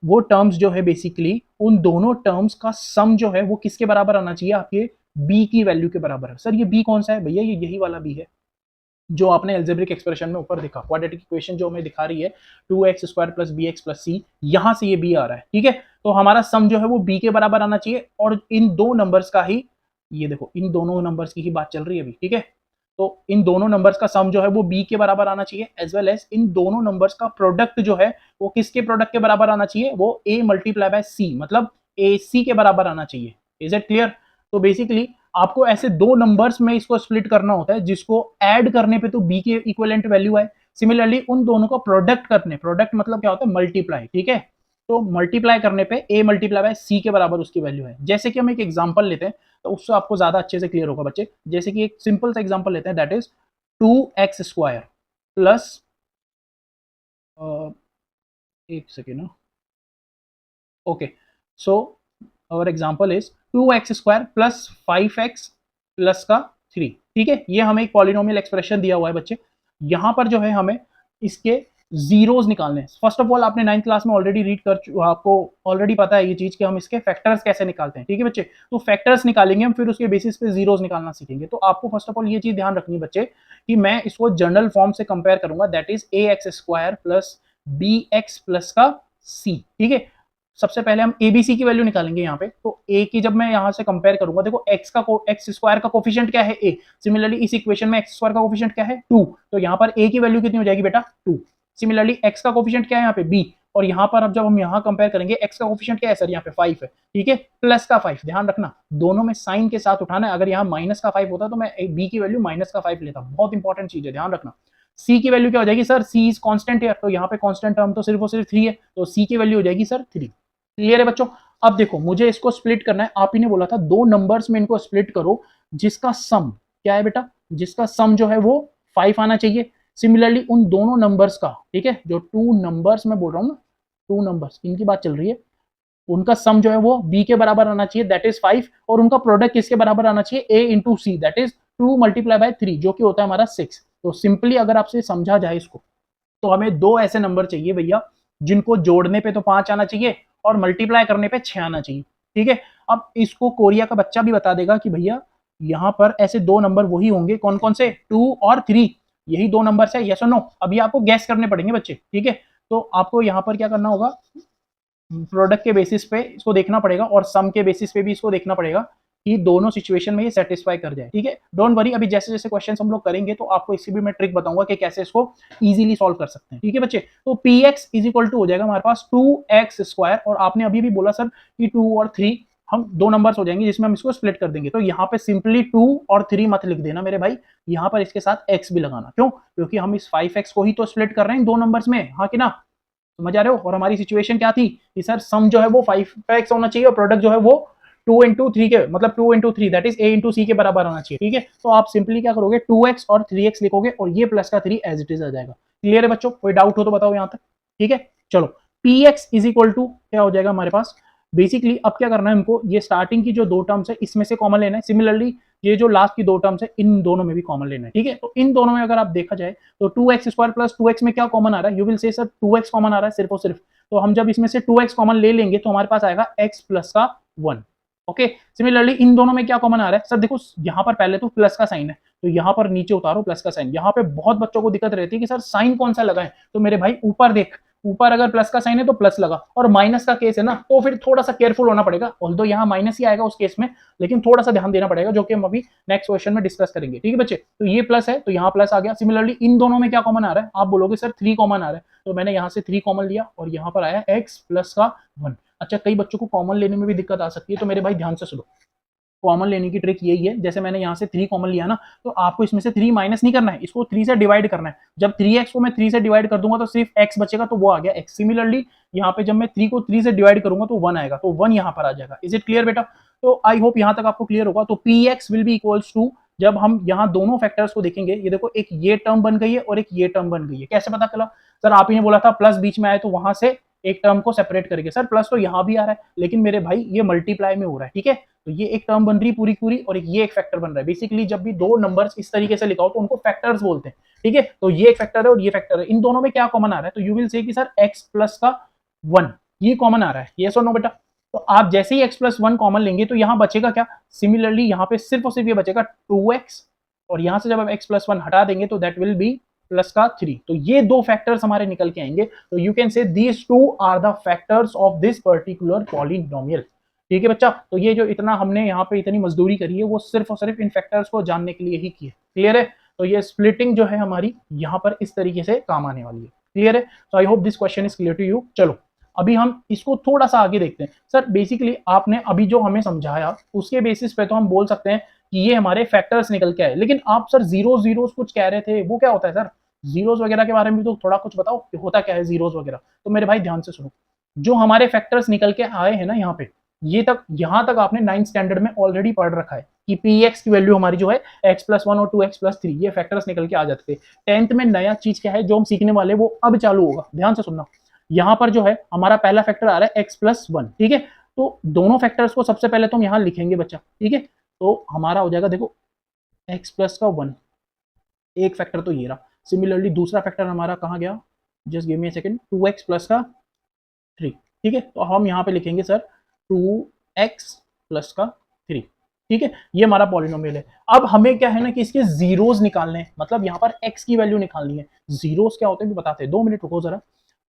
वो टर्म्स जो है बेसिकली उन दोनों टर्म्स का सम जो है वो किसके बराबर आना चाहिए? आपके b की वैल्यू के बराबर है। सर ये b कौन सा है? भैया ये यही वाला b है जो आपने एल्जेब्रिक एक्सप्रेशन में ऊपर देखा। क्वाड्रेटिक इक्वेशन जो हमें दिखा रही है 2x square plus bx plus c, यहां से ये b आ रहा है। ठीक है, तो हमारा सम जो है वो b के बराबर आना चाहिए, और इन दो नंबर्स का ही, ये देखो इन दोनों नंबर्स की ही बात चल रही है अभी। ठीक है, तो इन दोनों नंबर्स का सम जो है वो b के बराबर आना चाहिए, एज वेल एज इन दोनों नंबर्स का प्रोडक्ट जो है वो किसके प्रोडक्ट के बराबर आना चाहिए? वो a मल्टीप्लाई बाय c, मतलब ac के बराबर आना चाहिए। Is it clear? तो बेसिकली आपको ऐसे दो नंबर्स में इसको स्प्लिट करना होता है, जिसको ऐड करने पे तो b के इक्विवेलेंट वैल्यू आए। सिमिलरली उन दोनों को प्रोडक्ट करने, प्रोडक्ट मतलब क्या होता है? मल्टीप्लाई। ठीक है, तो मल्टीप्लाई करने पे a मल्टीप्लाई बाय c के बराबर उसकी वैल्यू है। जैसे कि हम एक एग्जांपल लेते हैं तो उससे आपको ज्यादा अच्छे से क्लियर होगा बच्चे। जैसे कि एक सिंपल सा एग्जांपल लेते हैं, that is 2x square plus, एक सेकेंड ना, okay, so our example is 2x square plus 5x plus का 3। ठीक है, ये हमें एक पॉलिनोमियल एक्सप्रेशन दिया हुआ है बच्चे। यहां पर जो है हमें इसके जीरोस निकालने हैं। फर्स्ट ऑफ ऑल आपने 9th क्लास में ऑलरेडी रीड कर, आपको ऑलरेडी पता है ये चीज कि हम इसके फैक्टर्स कैसे निकालते हैं। ठीक है बच्चे, तो फैक्टर्स निकालेंगे हम, फिर उसके बेसिस पे जीरोस निकालना सीखेंगे। तो आपको फर्स्ट ऑफ ऑल ये चीज ध्यान रखनी है बच्चे कि मैं इसको जनरल फॉर्म से कंपेयर करूंगा, that is ax square plus bx plus का c। ठीक है, सबसे पहले हम एबीसी की वैल्यू निकालेंगे यहाँ पे। तो a की जब मैं यहाँ से कंपेयर करूंगा, देखो x स्क्वायर का कोफिशिएंट क्या है? a। सिमिलरली इस इक्वेशन में x स्क्वायर का कोफिशिएंट क्या है? 2। तो यहाँ पर a की वैल्यू कितनी हो जाएगी बेटा? 2। सिमिलरली x का कोफिशिएंट क्या है यहाँ पे? b। और यहाँ पर अब जब हम यहाँ कंपेयर करेंगे, x का कोफिशिएंट क्या है सर? यहाँ पे 5 है। ठीक है, प्लस का 5, ध्यान रखना दोनों में साइन के साथ उठाना है। अगर यहाँ माइनस का 5 होता तो मैं b की वैल्यू माइनस का 5 लेता। बहुत इंपॉर्टेंट चीज है, ध्यान रखना। c की वैल्यू क्या हो जाएगी सर? c इज कांस्टेंट है, तो यहाँ पे कांस्टेंट टर्म तो सिर्फ और सिर्फ 3 है, तो c की वैल्यू हो जाएगी सर 3। क्लियर है बच्चों? अब देखो मुझे इसको स्प्लिट करना है। आप ही ने बोला था दो नंबर्स में इनको स्प्लिट करो जिसका सम क्या है बेटा? जिसका सम जो है वो 5 आना चाहिए। सिमिलरली उन दोनों नंबर्स का, ठीक है, जो 2 नंबर्स में बोल रहा हूँ ना, 2 नंबर्स इनकी बात चल रही है, उनका सम जो है वो b के बराबर आना चाहिए, दैट इज 5, और उनका प्रोडक्ट किसके बराबर आना चाहिए? a into C, that is 2 multiply by 3, जो कि होता है हमारा 6। तो सिंपली अगर आपसे समझा जाए इसको, तो हमें दो ऐसे नंबर चाहिए भैया जिनको जोड़ने पे तो 5 आना चाहिए और मल्टीप्लाई करने पे 6 आना चाहिए। ठीक है। अब इसको कोरिया का बच्चा भी बता देगा कि भैया यहाँ पर ऐसे दो नंबर वही होंगे, कौन कौन से, 2 और 3, यही दो नंबर है, यस और नो। अभी आपको गैस करने पड़ेंगे बच्चे, ठीक है। तो आपको यहाँ पर क्या करना होगा, प्रोडक्ट के बेसिस पे इसको देखना पड़ेगा और सम के बेसिस पे भी इसको देखना पड़ेगा कि दोनों सिचुएशन में ये सेटिस्फाई कर जाए, ठीक है। डोंट वरी, अभी जैसे जैसे क्वेश्चन हम लोग करेंगे तो आपको इसकी भी मैं ट्रिक बताऊंगा कि कैसे इसको इजीली सॉल्व कर सकते हैं, ठीक है बच्चे। तो px इज इक्वल टू हो जाएगा हमारे पास 2x², और आपने अभी भी बोला सर कि 2 और 3 हम दो नंबर्स हो जाएंगे जिसमें हम इसको स्प्लिट कर देंगे। तो यहाँ पे सिंपली 2 और 3 मत लिख देना मेरे भाई, यहाँ पर इसके साथ x भी लगाना। क्यों? क्योंकि हम इस 5x को ही तो स्प्लिट कर रहे हैं दो नंबर्स में, हाँ कि ना, समझ आ रहे हो। और हमारी सिचुएशन क्या थी कि सर सम जो है वो 5x होना चाहिए और प्रोडक्ट जो है वो 2 इंटू 3 के, मतलब 2 into 3 that is a into c के बराबर आना चाहिए, ठीक है। तो आप सिंपली क्या करोगे, 2x और 3x लिखोगे और ये प्लस का 3 एज इट इज आ जाएगा। क्लियर है बच्चों? कोई डाउट हो तो बताओ यहाँ तक, ठीक है। चलो px इज इक्वल टू क्या हो जाएगा हमारे पास, बेसिकली अब क्या करना है हमको, ये स्टार्टिंग की जो दो टर्म्स है इसमें से कॉमन लेना है। सिमिलरली ये जो लास्ट की दो टर्म्स है इन दोनों में भी कॉमन लेना है, ठीक है। तो इन दोनों में अगर आप देखा जाए तो 2x² प्लस 2x में क्या कॉमन आ रहा है, you will say sir 2x common आ रहा है सिर्फ और सिर्फ। तो हम जब इसमें से 2x कॉमन ले लेंगे तो हमारे पास आएगा x प्लस का 1। ओके, सिमिलरली इन दोनों में क्या कॉमन आ रहा है सर, देखो यहाँ पर पहले तो प्लस का साइन है तो यहाँ पर नीचे उतारो प्लस का साइन। यहाँ पे बहुत बच्चों को दिक्कत रहती है कि सर साइन कौन सा लगाएं, तो मेरे भाई ऊपर देख, ऊपर अगर प्लस का साइन है तो प्लस लगा, और माइनस का केस है ना तो फिर थोड़ा सा केयरफुल होना पड़ेगा। ऑल्दो यहाँ माइनस ही आएगा उस केस में, लेकिन थोड़ा सा ध्यान देना पड़ेगा, जो कि हम अभी नेक्स्ट क्वेश्चन में डिस्कस करेंगे, ठीक है बच्चे। तो ये प्लस है तो यहाँ प्लस आ गया। सिमिलरली इन दोनों में क्या कॉमन आ रहा है, आप बोलोगे सर 3 कॉमन आ रहा है, तो मैंने यहाँ से 3 कॉमन लिया और यहाँ पर आया x प्लस का 1। अच्छा, कई बच्चों को कॉमन लेने में भी दिक्कत आ सकती है, तो मेरे भाई ध्यान से सुनो, कॉमन लेने की ट्रिक यही है, जैसे मैंने यहाँ से 3 कॉमन लिया ना, तो आपको इसमें से 3 माइनस नहीं करना है, इसको 3 से डिवाइड करना है। जब 3x को मैं 3 से डिवाइड कर दूंगा तो सिर्फ x बचेगा, तो वो आ गया x। सिमिलरली यहाँ पे जब मैं 3 को 3 से डिवाइड करूंगा तो 1 आएगा, तो 1 यहाँ पर आ जाएगा। इज इट क्लियर बेटा? तो आई होप यहाँ तक आपको क्लियर होगा। तो px will be equals to, जब हम यहाँ दोनों फैक्टर्स को देखेंगे, ये देखो एक ये टर्म बन गई है और एक ये टर्म बन गई है। कैसे पता चला सर? आप ही ने बोला था प्लस बीच में आए तो वहां से एक टर्म को सेपरेट करके। सर प्लस तो यहाँ भी आ रहा है, लेकिन मेरे भाई ये मल्टीप्लाई में हो रहा है, ठीक है। तो ये एक टर्म बन रही पूरी पूरी और ये एक फैक्टर बन रहा है। बेसिकली जब भी दो नंबर्स इस तरीके से लिखाओ तो उनको फैक्टर्स बोलते हैं, ठीक है। तो ये एक फैक्टर है और ये फैक्टर है, इन दोनों में क्या कॉमन आ रहा है, तो यू विल से कि सर x प्लस का 1 ये कॉमन आ रहा है, ये सुनो बेटा। तो आप जैसे ही x प्लस 1 कॉमन लेंगे तो यहाँ बचेगा क्या, सिमिलरली यहाँ पे सिर्फ और सिर्फ ये बचेगा 2x, और यहाँ से जब आप x प्लस 1 हटा देंगे तो दैट विल बी प्लस का 3। तो ये दो फैक्टर्स हमारे निकल के आएंगे। तो you can say these two are the factors of this particular polynomial, ठीक है बच्चा। तो ये जो इतना हमने यहाँ पे इतनी मजदूरी करी है वो सिर्फ और सिर्फ इन फैक्टर्स को जानने के लिए ही की है। क्लियर है? तो ये स्प्लिटिंग जो है हमारी यहाँ पर इस तरीके से काम आने वाली है। क्लियर है? तो I hope this question is clear to you. चलो अभी हम इसको थोड़ा सा आगे देखते हैं। सर बेसिकली आपने अभी जो हमें समझाया उसके बेसिस पे तो हम बोल सकते हैं कि ये हमारे फैक्टर्स निकल के आए, लेकिन आप सर जीरोस कुछ कह रहे थे, वो क्या होता है सर? जीरोस वगैरह के बारे में तो थोड़ा कुछ बताओ कि होता क्या है जीरोस वगैरह। तो मेरे भाई ध्यान से सुनो, जो हमारे फैक्टर्स निकल के आए हैं ना यहाँ पे, ये तक यहाँ तक आपने 9th स्टैंडर्ड में ऑलरेडी पढ़ रखा है कि px की वैल्यू हमारी जो है x प्लस 1 और 2x प्लस 3 ये फैक्टर्स निकल के आ जाते थे। 10th में नया चीज क्या है जो हम सीखने वाले वो अब चालू होगा, ध्यान से सुनना। यहाँ पर जो है हमारा पहला फैक्टर आ रहा है x प्लस 1, ठीक है। तो दोनों फैक्टर्स को सबसे पहले तो हम यहाँ लिखेंगे बच्चा, ठीक है। तो हमारा हो जाएगा देखो x प्लस का 1, एक फैक्टर तो ये रहा। सिमिलरली दूसरा फैक्टर हमारा कहाँ गया, just give me a second, 2x plus का 3, ठीक है। तो हम यहाँ पे लिखेंगे सर 2x प्लस का 3, ठीक है। ये हमारा पॉलिनोमियल है। अब हमें क्या है ना कि इसके जीरोस निकालने हैं, मतलब यहाँ पर x की वैल्यू निकालनी है। जीरोस क्या होते हैं भी बताते हैं, 2 मिनट रुको जरा।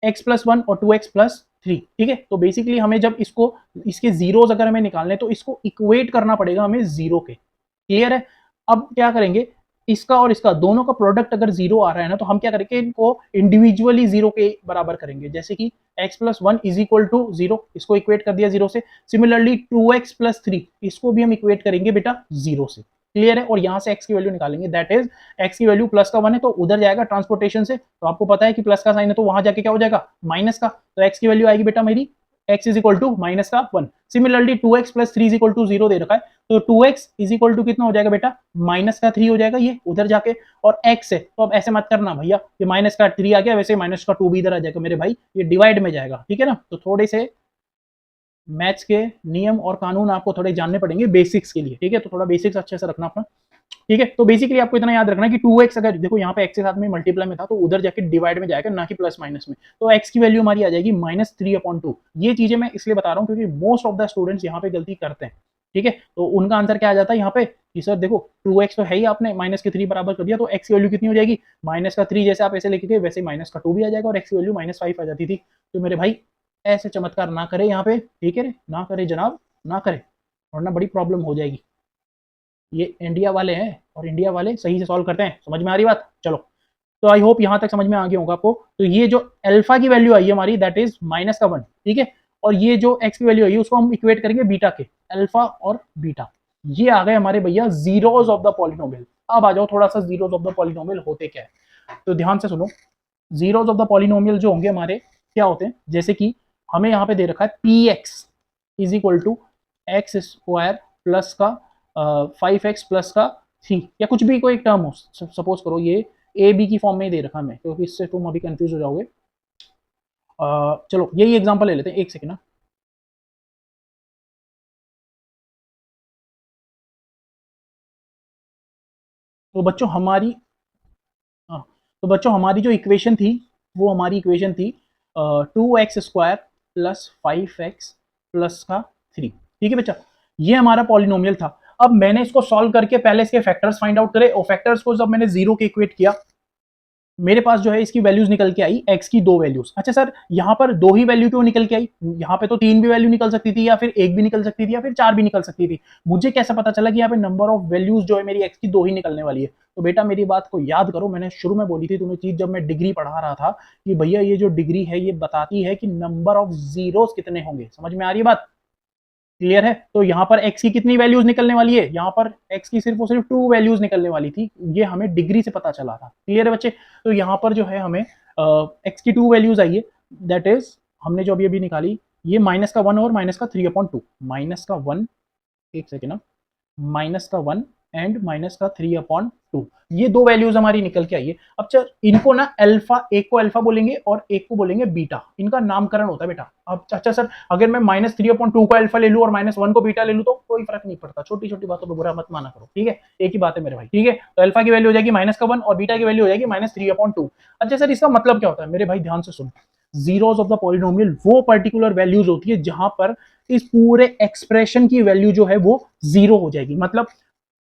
x प्लस 1 और 2x प्लस 3, ठीक है। तो बेसिकली हमें जब इसको इसके जीरोस अगर हमें निकालने तो इसको इक्वेट करना पड़ेगा हमें जीरो के। क्लियर है? अब क्या करेंगे, इसका और इसका दोनों का प्रोडक्ट अगर जीरो आ रहा है ना तो हम क्या करेंगे, इनको इंडिविजुअली जीरो के बराबर करेंगे। जैसे कि x plus 1 is equal to 0, इसको इक्वेट कर दिया जीरो से। सिमिलरली 2x प्लस 3 इसको भी हम इक्वेट करेंगे बेटा जीरो से। क्लियर है? और यहाँ से x की वैल्यू निकालेंगे, दैट इज x की वैल्यू प्लस का 1 है तो उधर जाएगा ट्रांसपोर्टेशन से। तो आपको पता है कि प्लस का साइन है तो वहां जाके क्या हो जाएगा, माइनस का। तो x की वैल्यू आएगी बेटा मेरी x is equal to minus का 1। Similarly 2x plus 3 is equal to 0 दे रखा है, तो 2x इज इक्वल टू कितना हो जाएगा बेटा, माइनस का 3 हो जाएगा ये उधर जाके। और x है तो अब ऐसे मत करना भैया, ये माइनस का 3 आ गया, वैसे माइनस का 2 भी इधर आ जाएगा मेरे भाई, ये डिवाइड में जाएगा, ठीक है ना। तो थोड़े से मैथ्स के नियम और कानून आपको थोड़े जानने पड़ेंगे बेसिक्स के लिए, ठीक है। तो थोड़ा बेसिक्स अच्छे से रखना अपना। ठीक है। तो बेसिकली आपको इतना याद रखना है कि 2x अगर देखो यहाँ पे x के साथ में मल्टीप्लाई में था तो उधर जाके डिवाइड में जाएगा, ना कि प्लस माइनस में। तो x की वैल्यू हमारी आ जाएगी -3/2। ये चीजें मैं इसलिए बता रहा हूँ क्योंकि मोस्ट ऑफ द स्टूडेंट्स यहाँ पे गलती करते हैं। ठीक है, तो उनका आंसर क्या आ जाता है यहाँ पे कि सर देखो 2x तो है ही, आपने माइनस के 3 बराबर कर दिया तो x की वैल्यू कितनी हो जाएगी, -3 जैसे आप ऐसे लिखे थे वैसे -2 भी आ जाएगा और x की वैल्यू -5 आ जाती थी। तो मेरे भाई ऐसे चमत्कार ना करे यहाँ पे, ठीक है, ना करे जनाब, ना करे, वरना बड़ी प्रॉब्लम हो जाएगी। ये इंडिया वाले हैं और इंडिया वाले सही से सॉल्व करते हैं। समझ में आ रही बात? चलो, तो आई होप यहाँ तक समझ में आ गया होगा आपको। तो ये जो अल्फा की वैल्यू आई है हमारी दैट इज -1, ठीक है, और ये जो एक्स की वैल्यू आई है उसको हम इक्वेट करेंगे बीटा के, अल्फा और बीटा। ये आ गए हमारे भैया जीरोज ऑफ द पॉलिनोमियल। अब आ जाओ थोड़ा सा जीरोज ऑफ द पॉलिनोमियल होते क्या है, तो ध्यान से सुनो। जीरोज ऑफ द पॉलिनोमियल जो होंगे हमारे क्या होते हैं, जैसे कि हमें यहाँ पे दे रखा है P X is equal to X square plus का 5x प्लस का 3, या कुछ भी कोई टर्म हो, सपोज करो ये ए बी की फॉर्म में ही दे रखा मैं, क्योंकि इससे तुम अभी कंफ्यूज हो जाओगे। चलो यही एग्जांपल ले लेते हैं, एक सेकेंड ना। तो बच्चों हमारी हाँ, तो बच्चों हमारी जो इक्वेशन थी वो हमारी इक्वेशन थी 2x² प्लस 5x प्लस का 3। ठीक है बच्चा, ये हमारा पॉलिनोमियल था। अब मैंने इसको सॉल्व करके पहले इसके फैक्टर्स फाइंड आउट करे और फैक्टर्स को जब मैंने जीरो के इक्वेट किया, मेरे पास जो है इसकी वैल्यूज निकल के आई, एक्स की 2 वैल्यूज। अच्छा सर यहाँ पर 2 ही वैल्यू क्यों निकल के आई, यहाँ पे तो 3 भी वैल्यू निकल सकती थी, या फिर 1 भी निकल सकती थी, या फिर 4 भी निकल सकती थी। मुझे कैसे पता चला कि यहाँ पे नंबर ऑफ वैल्यूज जो है मेरी एक्स की 2 ही निकलने वाली है? तो बेटा मेरी बात को याद करो, मैंने शुरू में बोली थी तुम्हें चीज जब मैं डिग्री पढ़ा रहा था कि भैया ये जो डिग्री है ये बताती है कि नंबर ऑफ जीरोस कितने होंगे। समझ में आ रही है बात? क्लियर है? तो यहाँ पर x की कितनी वैल्यूज निकलने वाली है, यहाँ पर x की सिर्फ और सिर्फ 2 वैल्यूज निकलने वाली थी, ये हमें डिग्री से पता चला था। क्लियर है बच्चे? तो यहाँ पर जो है हमें x की 2 वैल्यूज आई है, दैट इज हमने जो अभी अभी निकाली, ये -1 और -3/2, -1, एक सेकेंड ना, -1 एंड -3/2, ये 2 वैल्यूज हमारी निकल के आई है। अब चल इनको ना अल्फा, एक को अल्फा बोलेंगे और एक को बोलेंगे बीटा, इनका नामकरण होता है बेटा। अब अच्छा सर अगर मैं -3/2 को अल्फा ले लूं और -1 को बीटा ले लूं तो कोई फर्क नहीं पड़ता, छोटी छोटी बातों पर बुरा मत माना करो, ठीक है, एक ही बात है मेरे भाई। ठीक है, तो अल्फा की वैल्यू हो जाएगी -1 और बीटा की वैल्यू हो जाएगी -3/2। अच्छा सर इसका मतलब क्या होता है? मेरे भाई ध्यान से सुन, जीरोस ऑफ द पॉलिनोमियल वो पर्टिकुलर वैल्यूज होती है जहां पर इस पूरे एक्सप्रेशन की वैल्यू जो है वो जीरो हो जाएगी। मतलब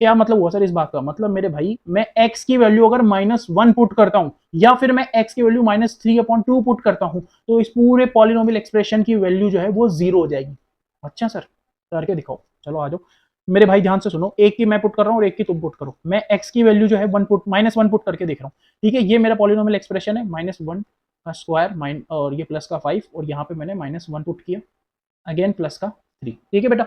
क्या मतलब हुआ सर इस बात का? मतलब मेरे भाई मैं x की वैल्यू अगर -1 पुट करता हूं या फिर मैं x की वैल्यू -3/2 पुट करता हूं तो इस पूरे पॉलिनोमियल एक्सप्रेशन की वैल्यू जो है वो जीरो हो जाएगी। अच्छा सर करके दिखाओ, चलो आ जाओ मेरे भाई ध्यान से सुनो, एक की मैं पुट कर रहा हूं और एक की तुम पुट करो। मैं x की वैल्यू जो है -1 पुट करके देख रहा हूं, ठीक है, ये मेरा पॉलिनोमियल एक्सप्रेशन है, -1 का स्क्वायर और ये प्लस का 5 और यहाँ पे मैंने -1 पुट किया, अगेन प्लस का 3। ठीक है बेटा,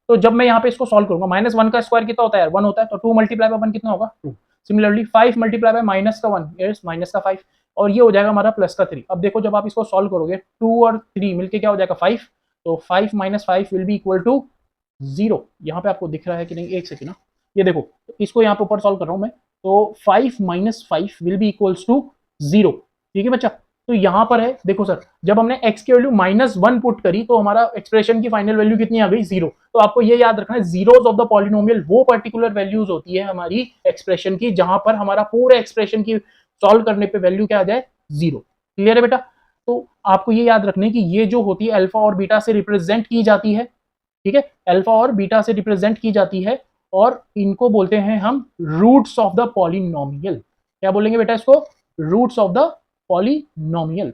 तो जब मैं यहाँ पे इसको सॉल्व करूंगा, -1 का स्क्वायर कितना होता है यार? 1 होता है, तो 2 मल्टीप्लाई बाय 1 कितना होगा? 2। सिमिलरली 5 मल्टीप्लाई बाय -1 इज -5 और ये हो जाएगा हमारा +3। अब देखो जब आप इसको सॉल्व करोगे 2 और 3 मिलके क्या हो जाएगा 5, तो 5 - 5 विल बी इक्वल टू 0। यहाँ पे आपको दिख रहा है कि नहीं, एक सेकेंड ना, ये देखो, तो इसको यहाँ पे ऊपर सॉल्व कर रहा हूँ मैं, तो 5 - 5 विल बी इक्वल्स टू 0। ठीक है बच्चा, तो यहां पर है देखो सर, जब हमने x की वैल्यू -1 पुट करी तो हमारा एक्सप्रेशन की फाइनल वैल्यू कितनी आ गई? 0। तो आपको ये याद रखना है जीरोस ऑफ द पॉलिनोमियल वो पर्टिकुलर वैल्यूज होती है हमारी एक्सप्रेशन की जहां पर हमारा पूरे एक्सप्रेशन की सॉल्व करने पे वैल्यू क्या आ जाए? 0। क्लियर है बेटा? तो आपको ये याद रखने की ये जो होती है अल्फा और बीटा से रिप्रेजेंट की जाती है, ठीक है, अल्फा और बीटा से रिप्रेजेंट की जाती है और इनको बोलते हैं हम रूट्स ऑफ द पॉलिनोमियल। क्या बोलेंगे बेटा इसको? Roots of the polynomial.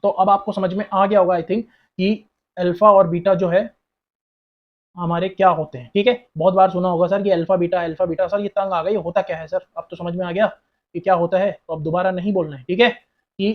तो अब आपको समझ में आ गया होगा आई थिंक कि अल्फा और बीटा जो है हमारे क्या होते हैं। ठीक है, बहुत बार सुना होगा सर कि अल्फा बीटा, सर ये तंग आ गई, होता क्या है सर? अब तो समझ में आ गया कि क्या होता है, तो अब दोबारा नहीं बोलना है, ठीक है, कि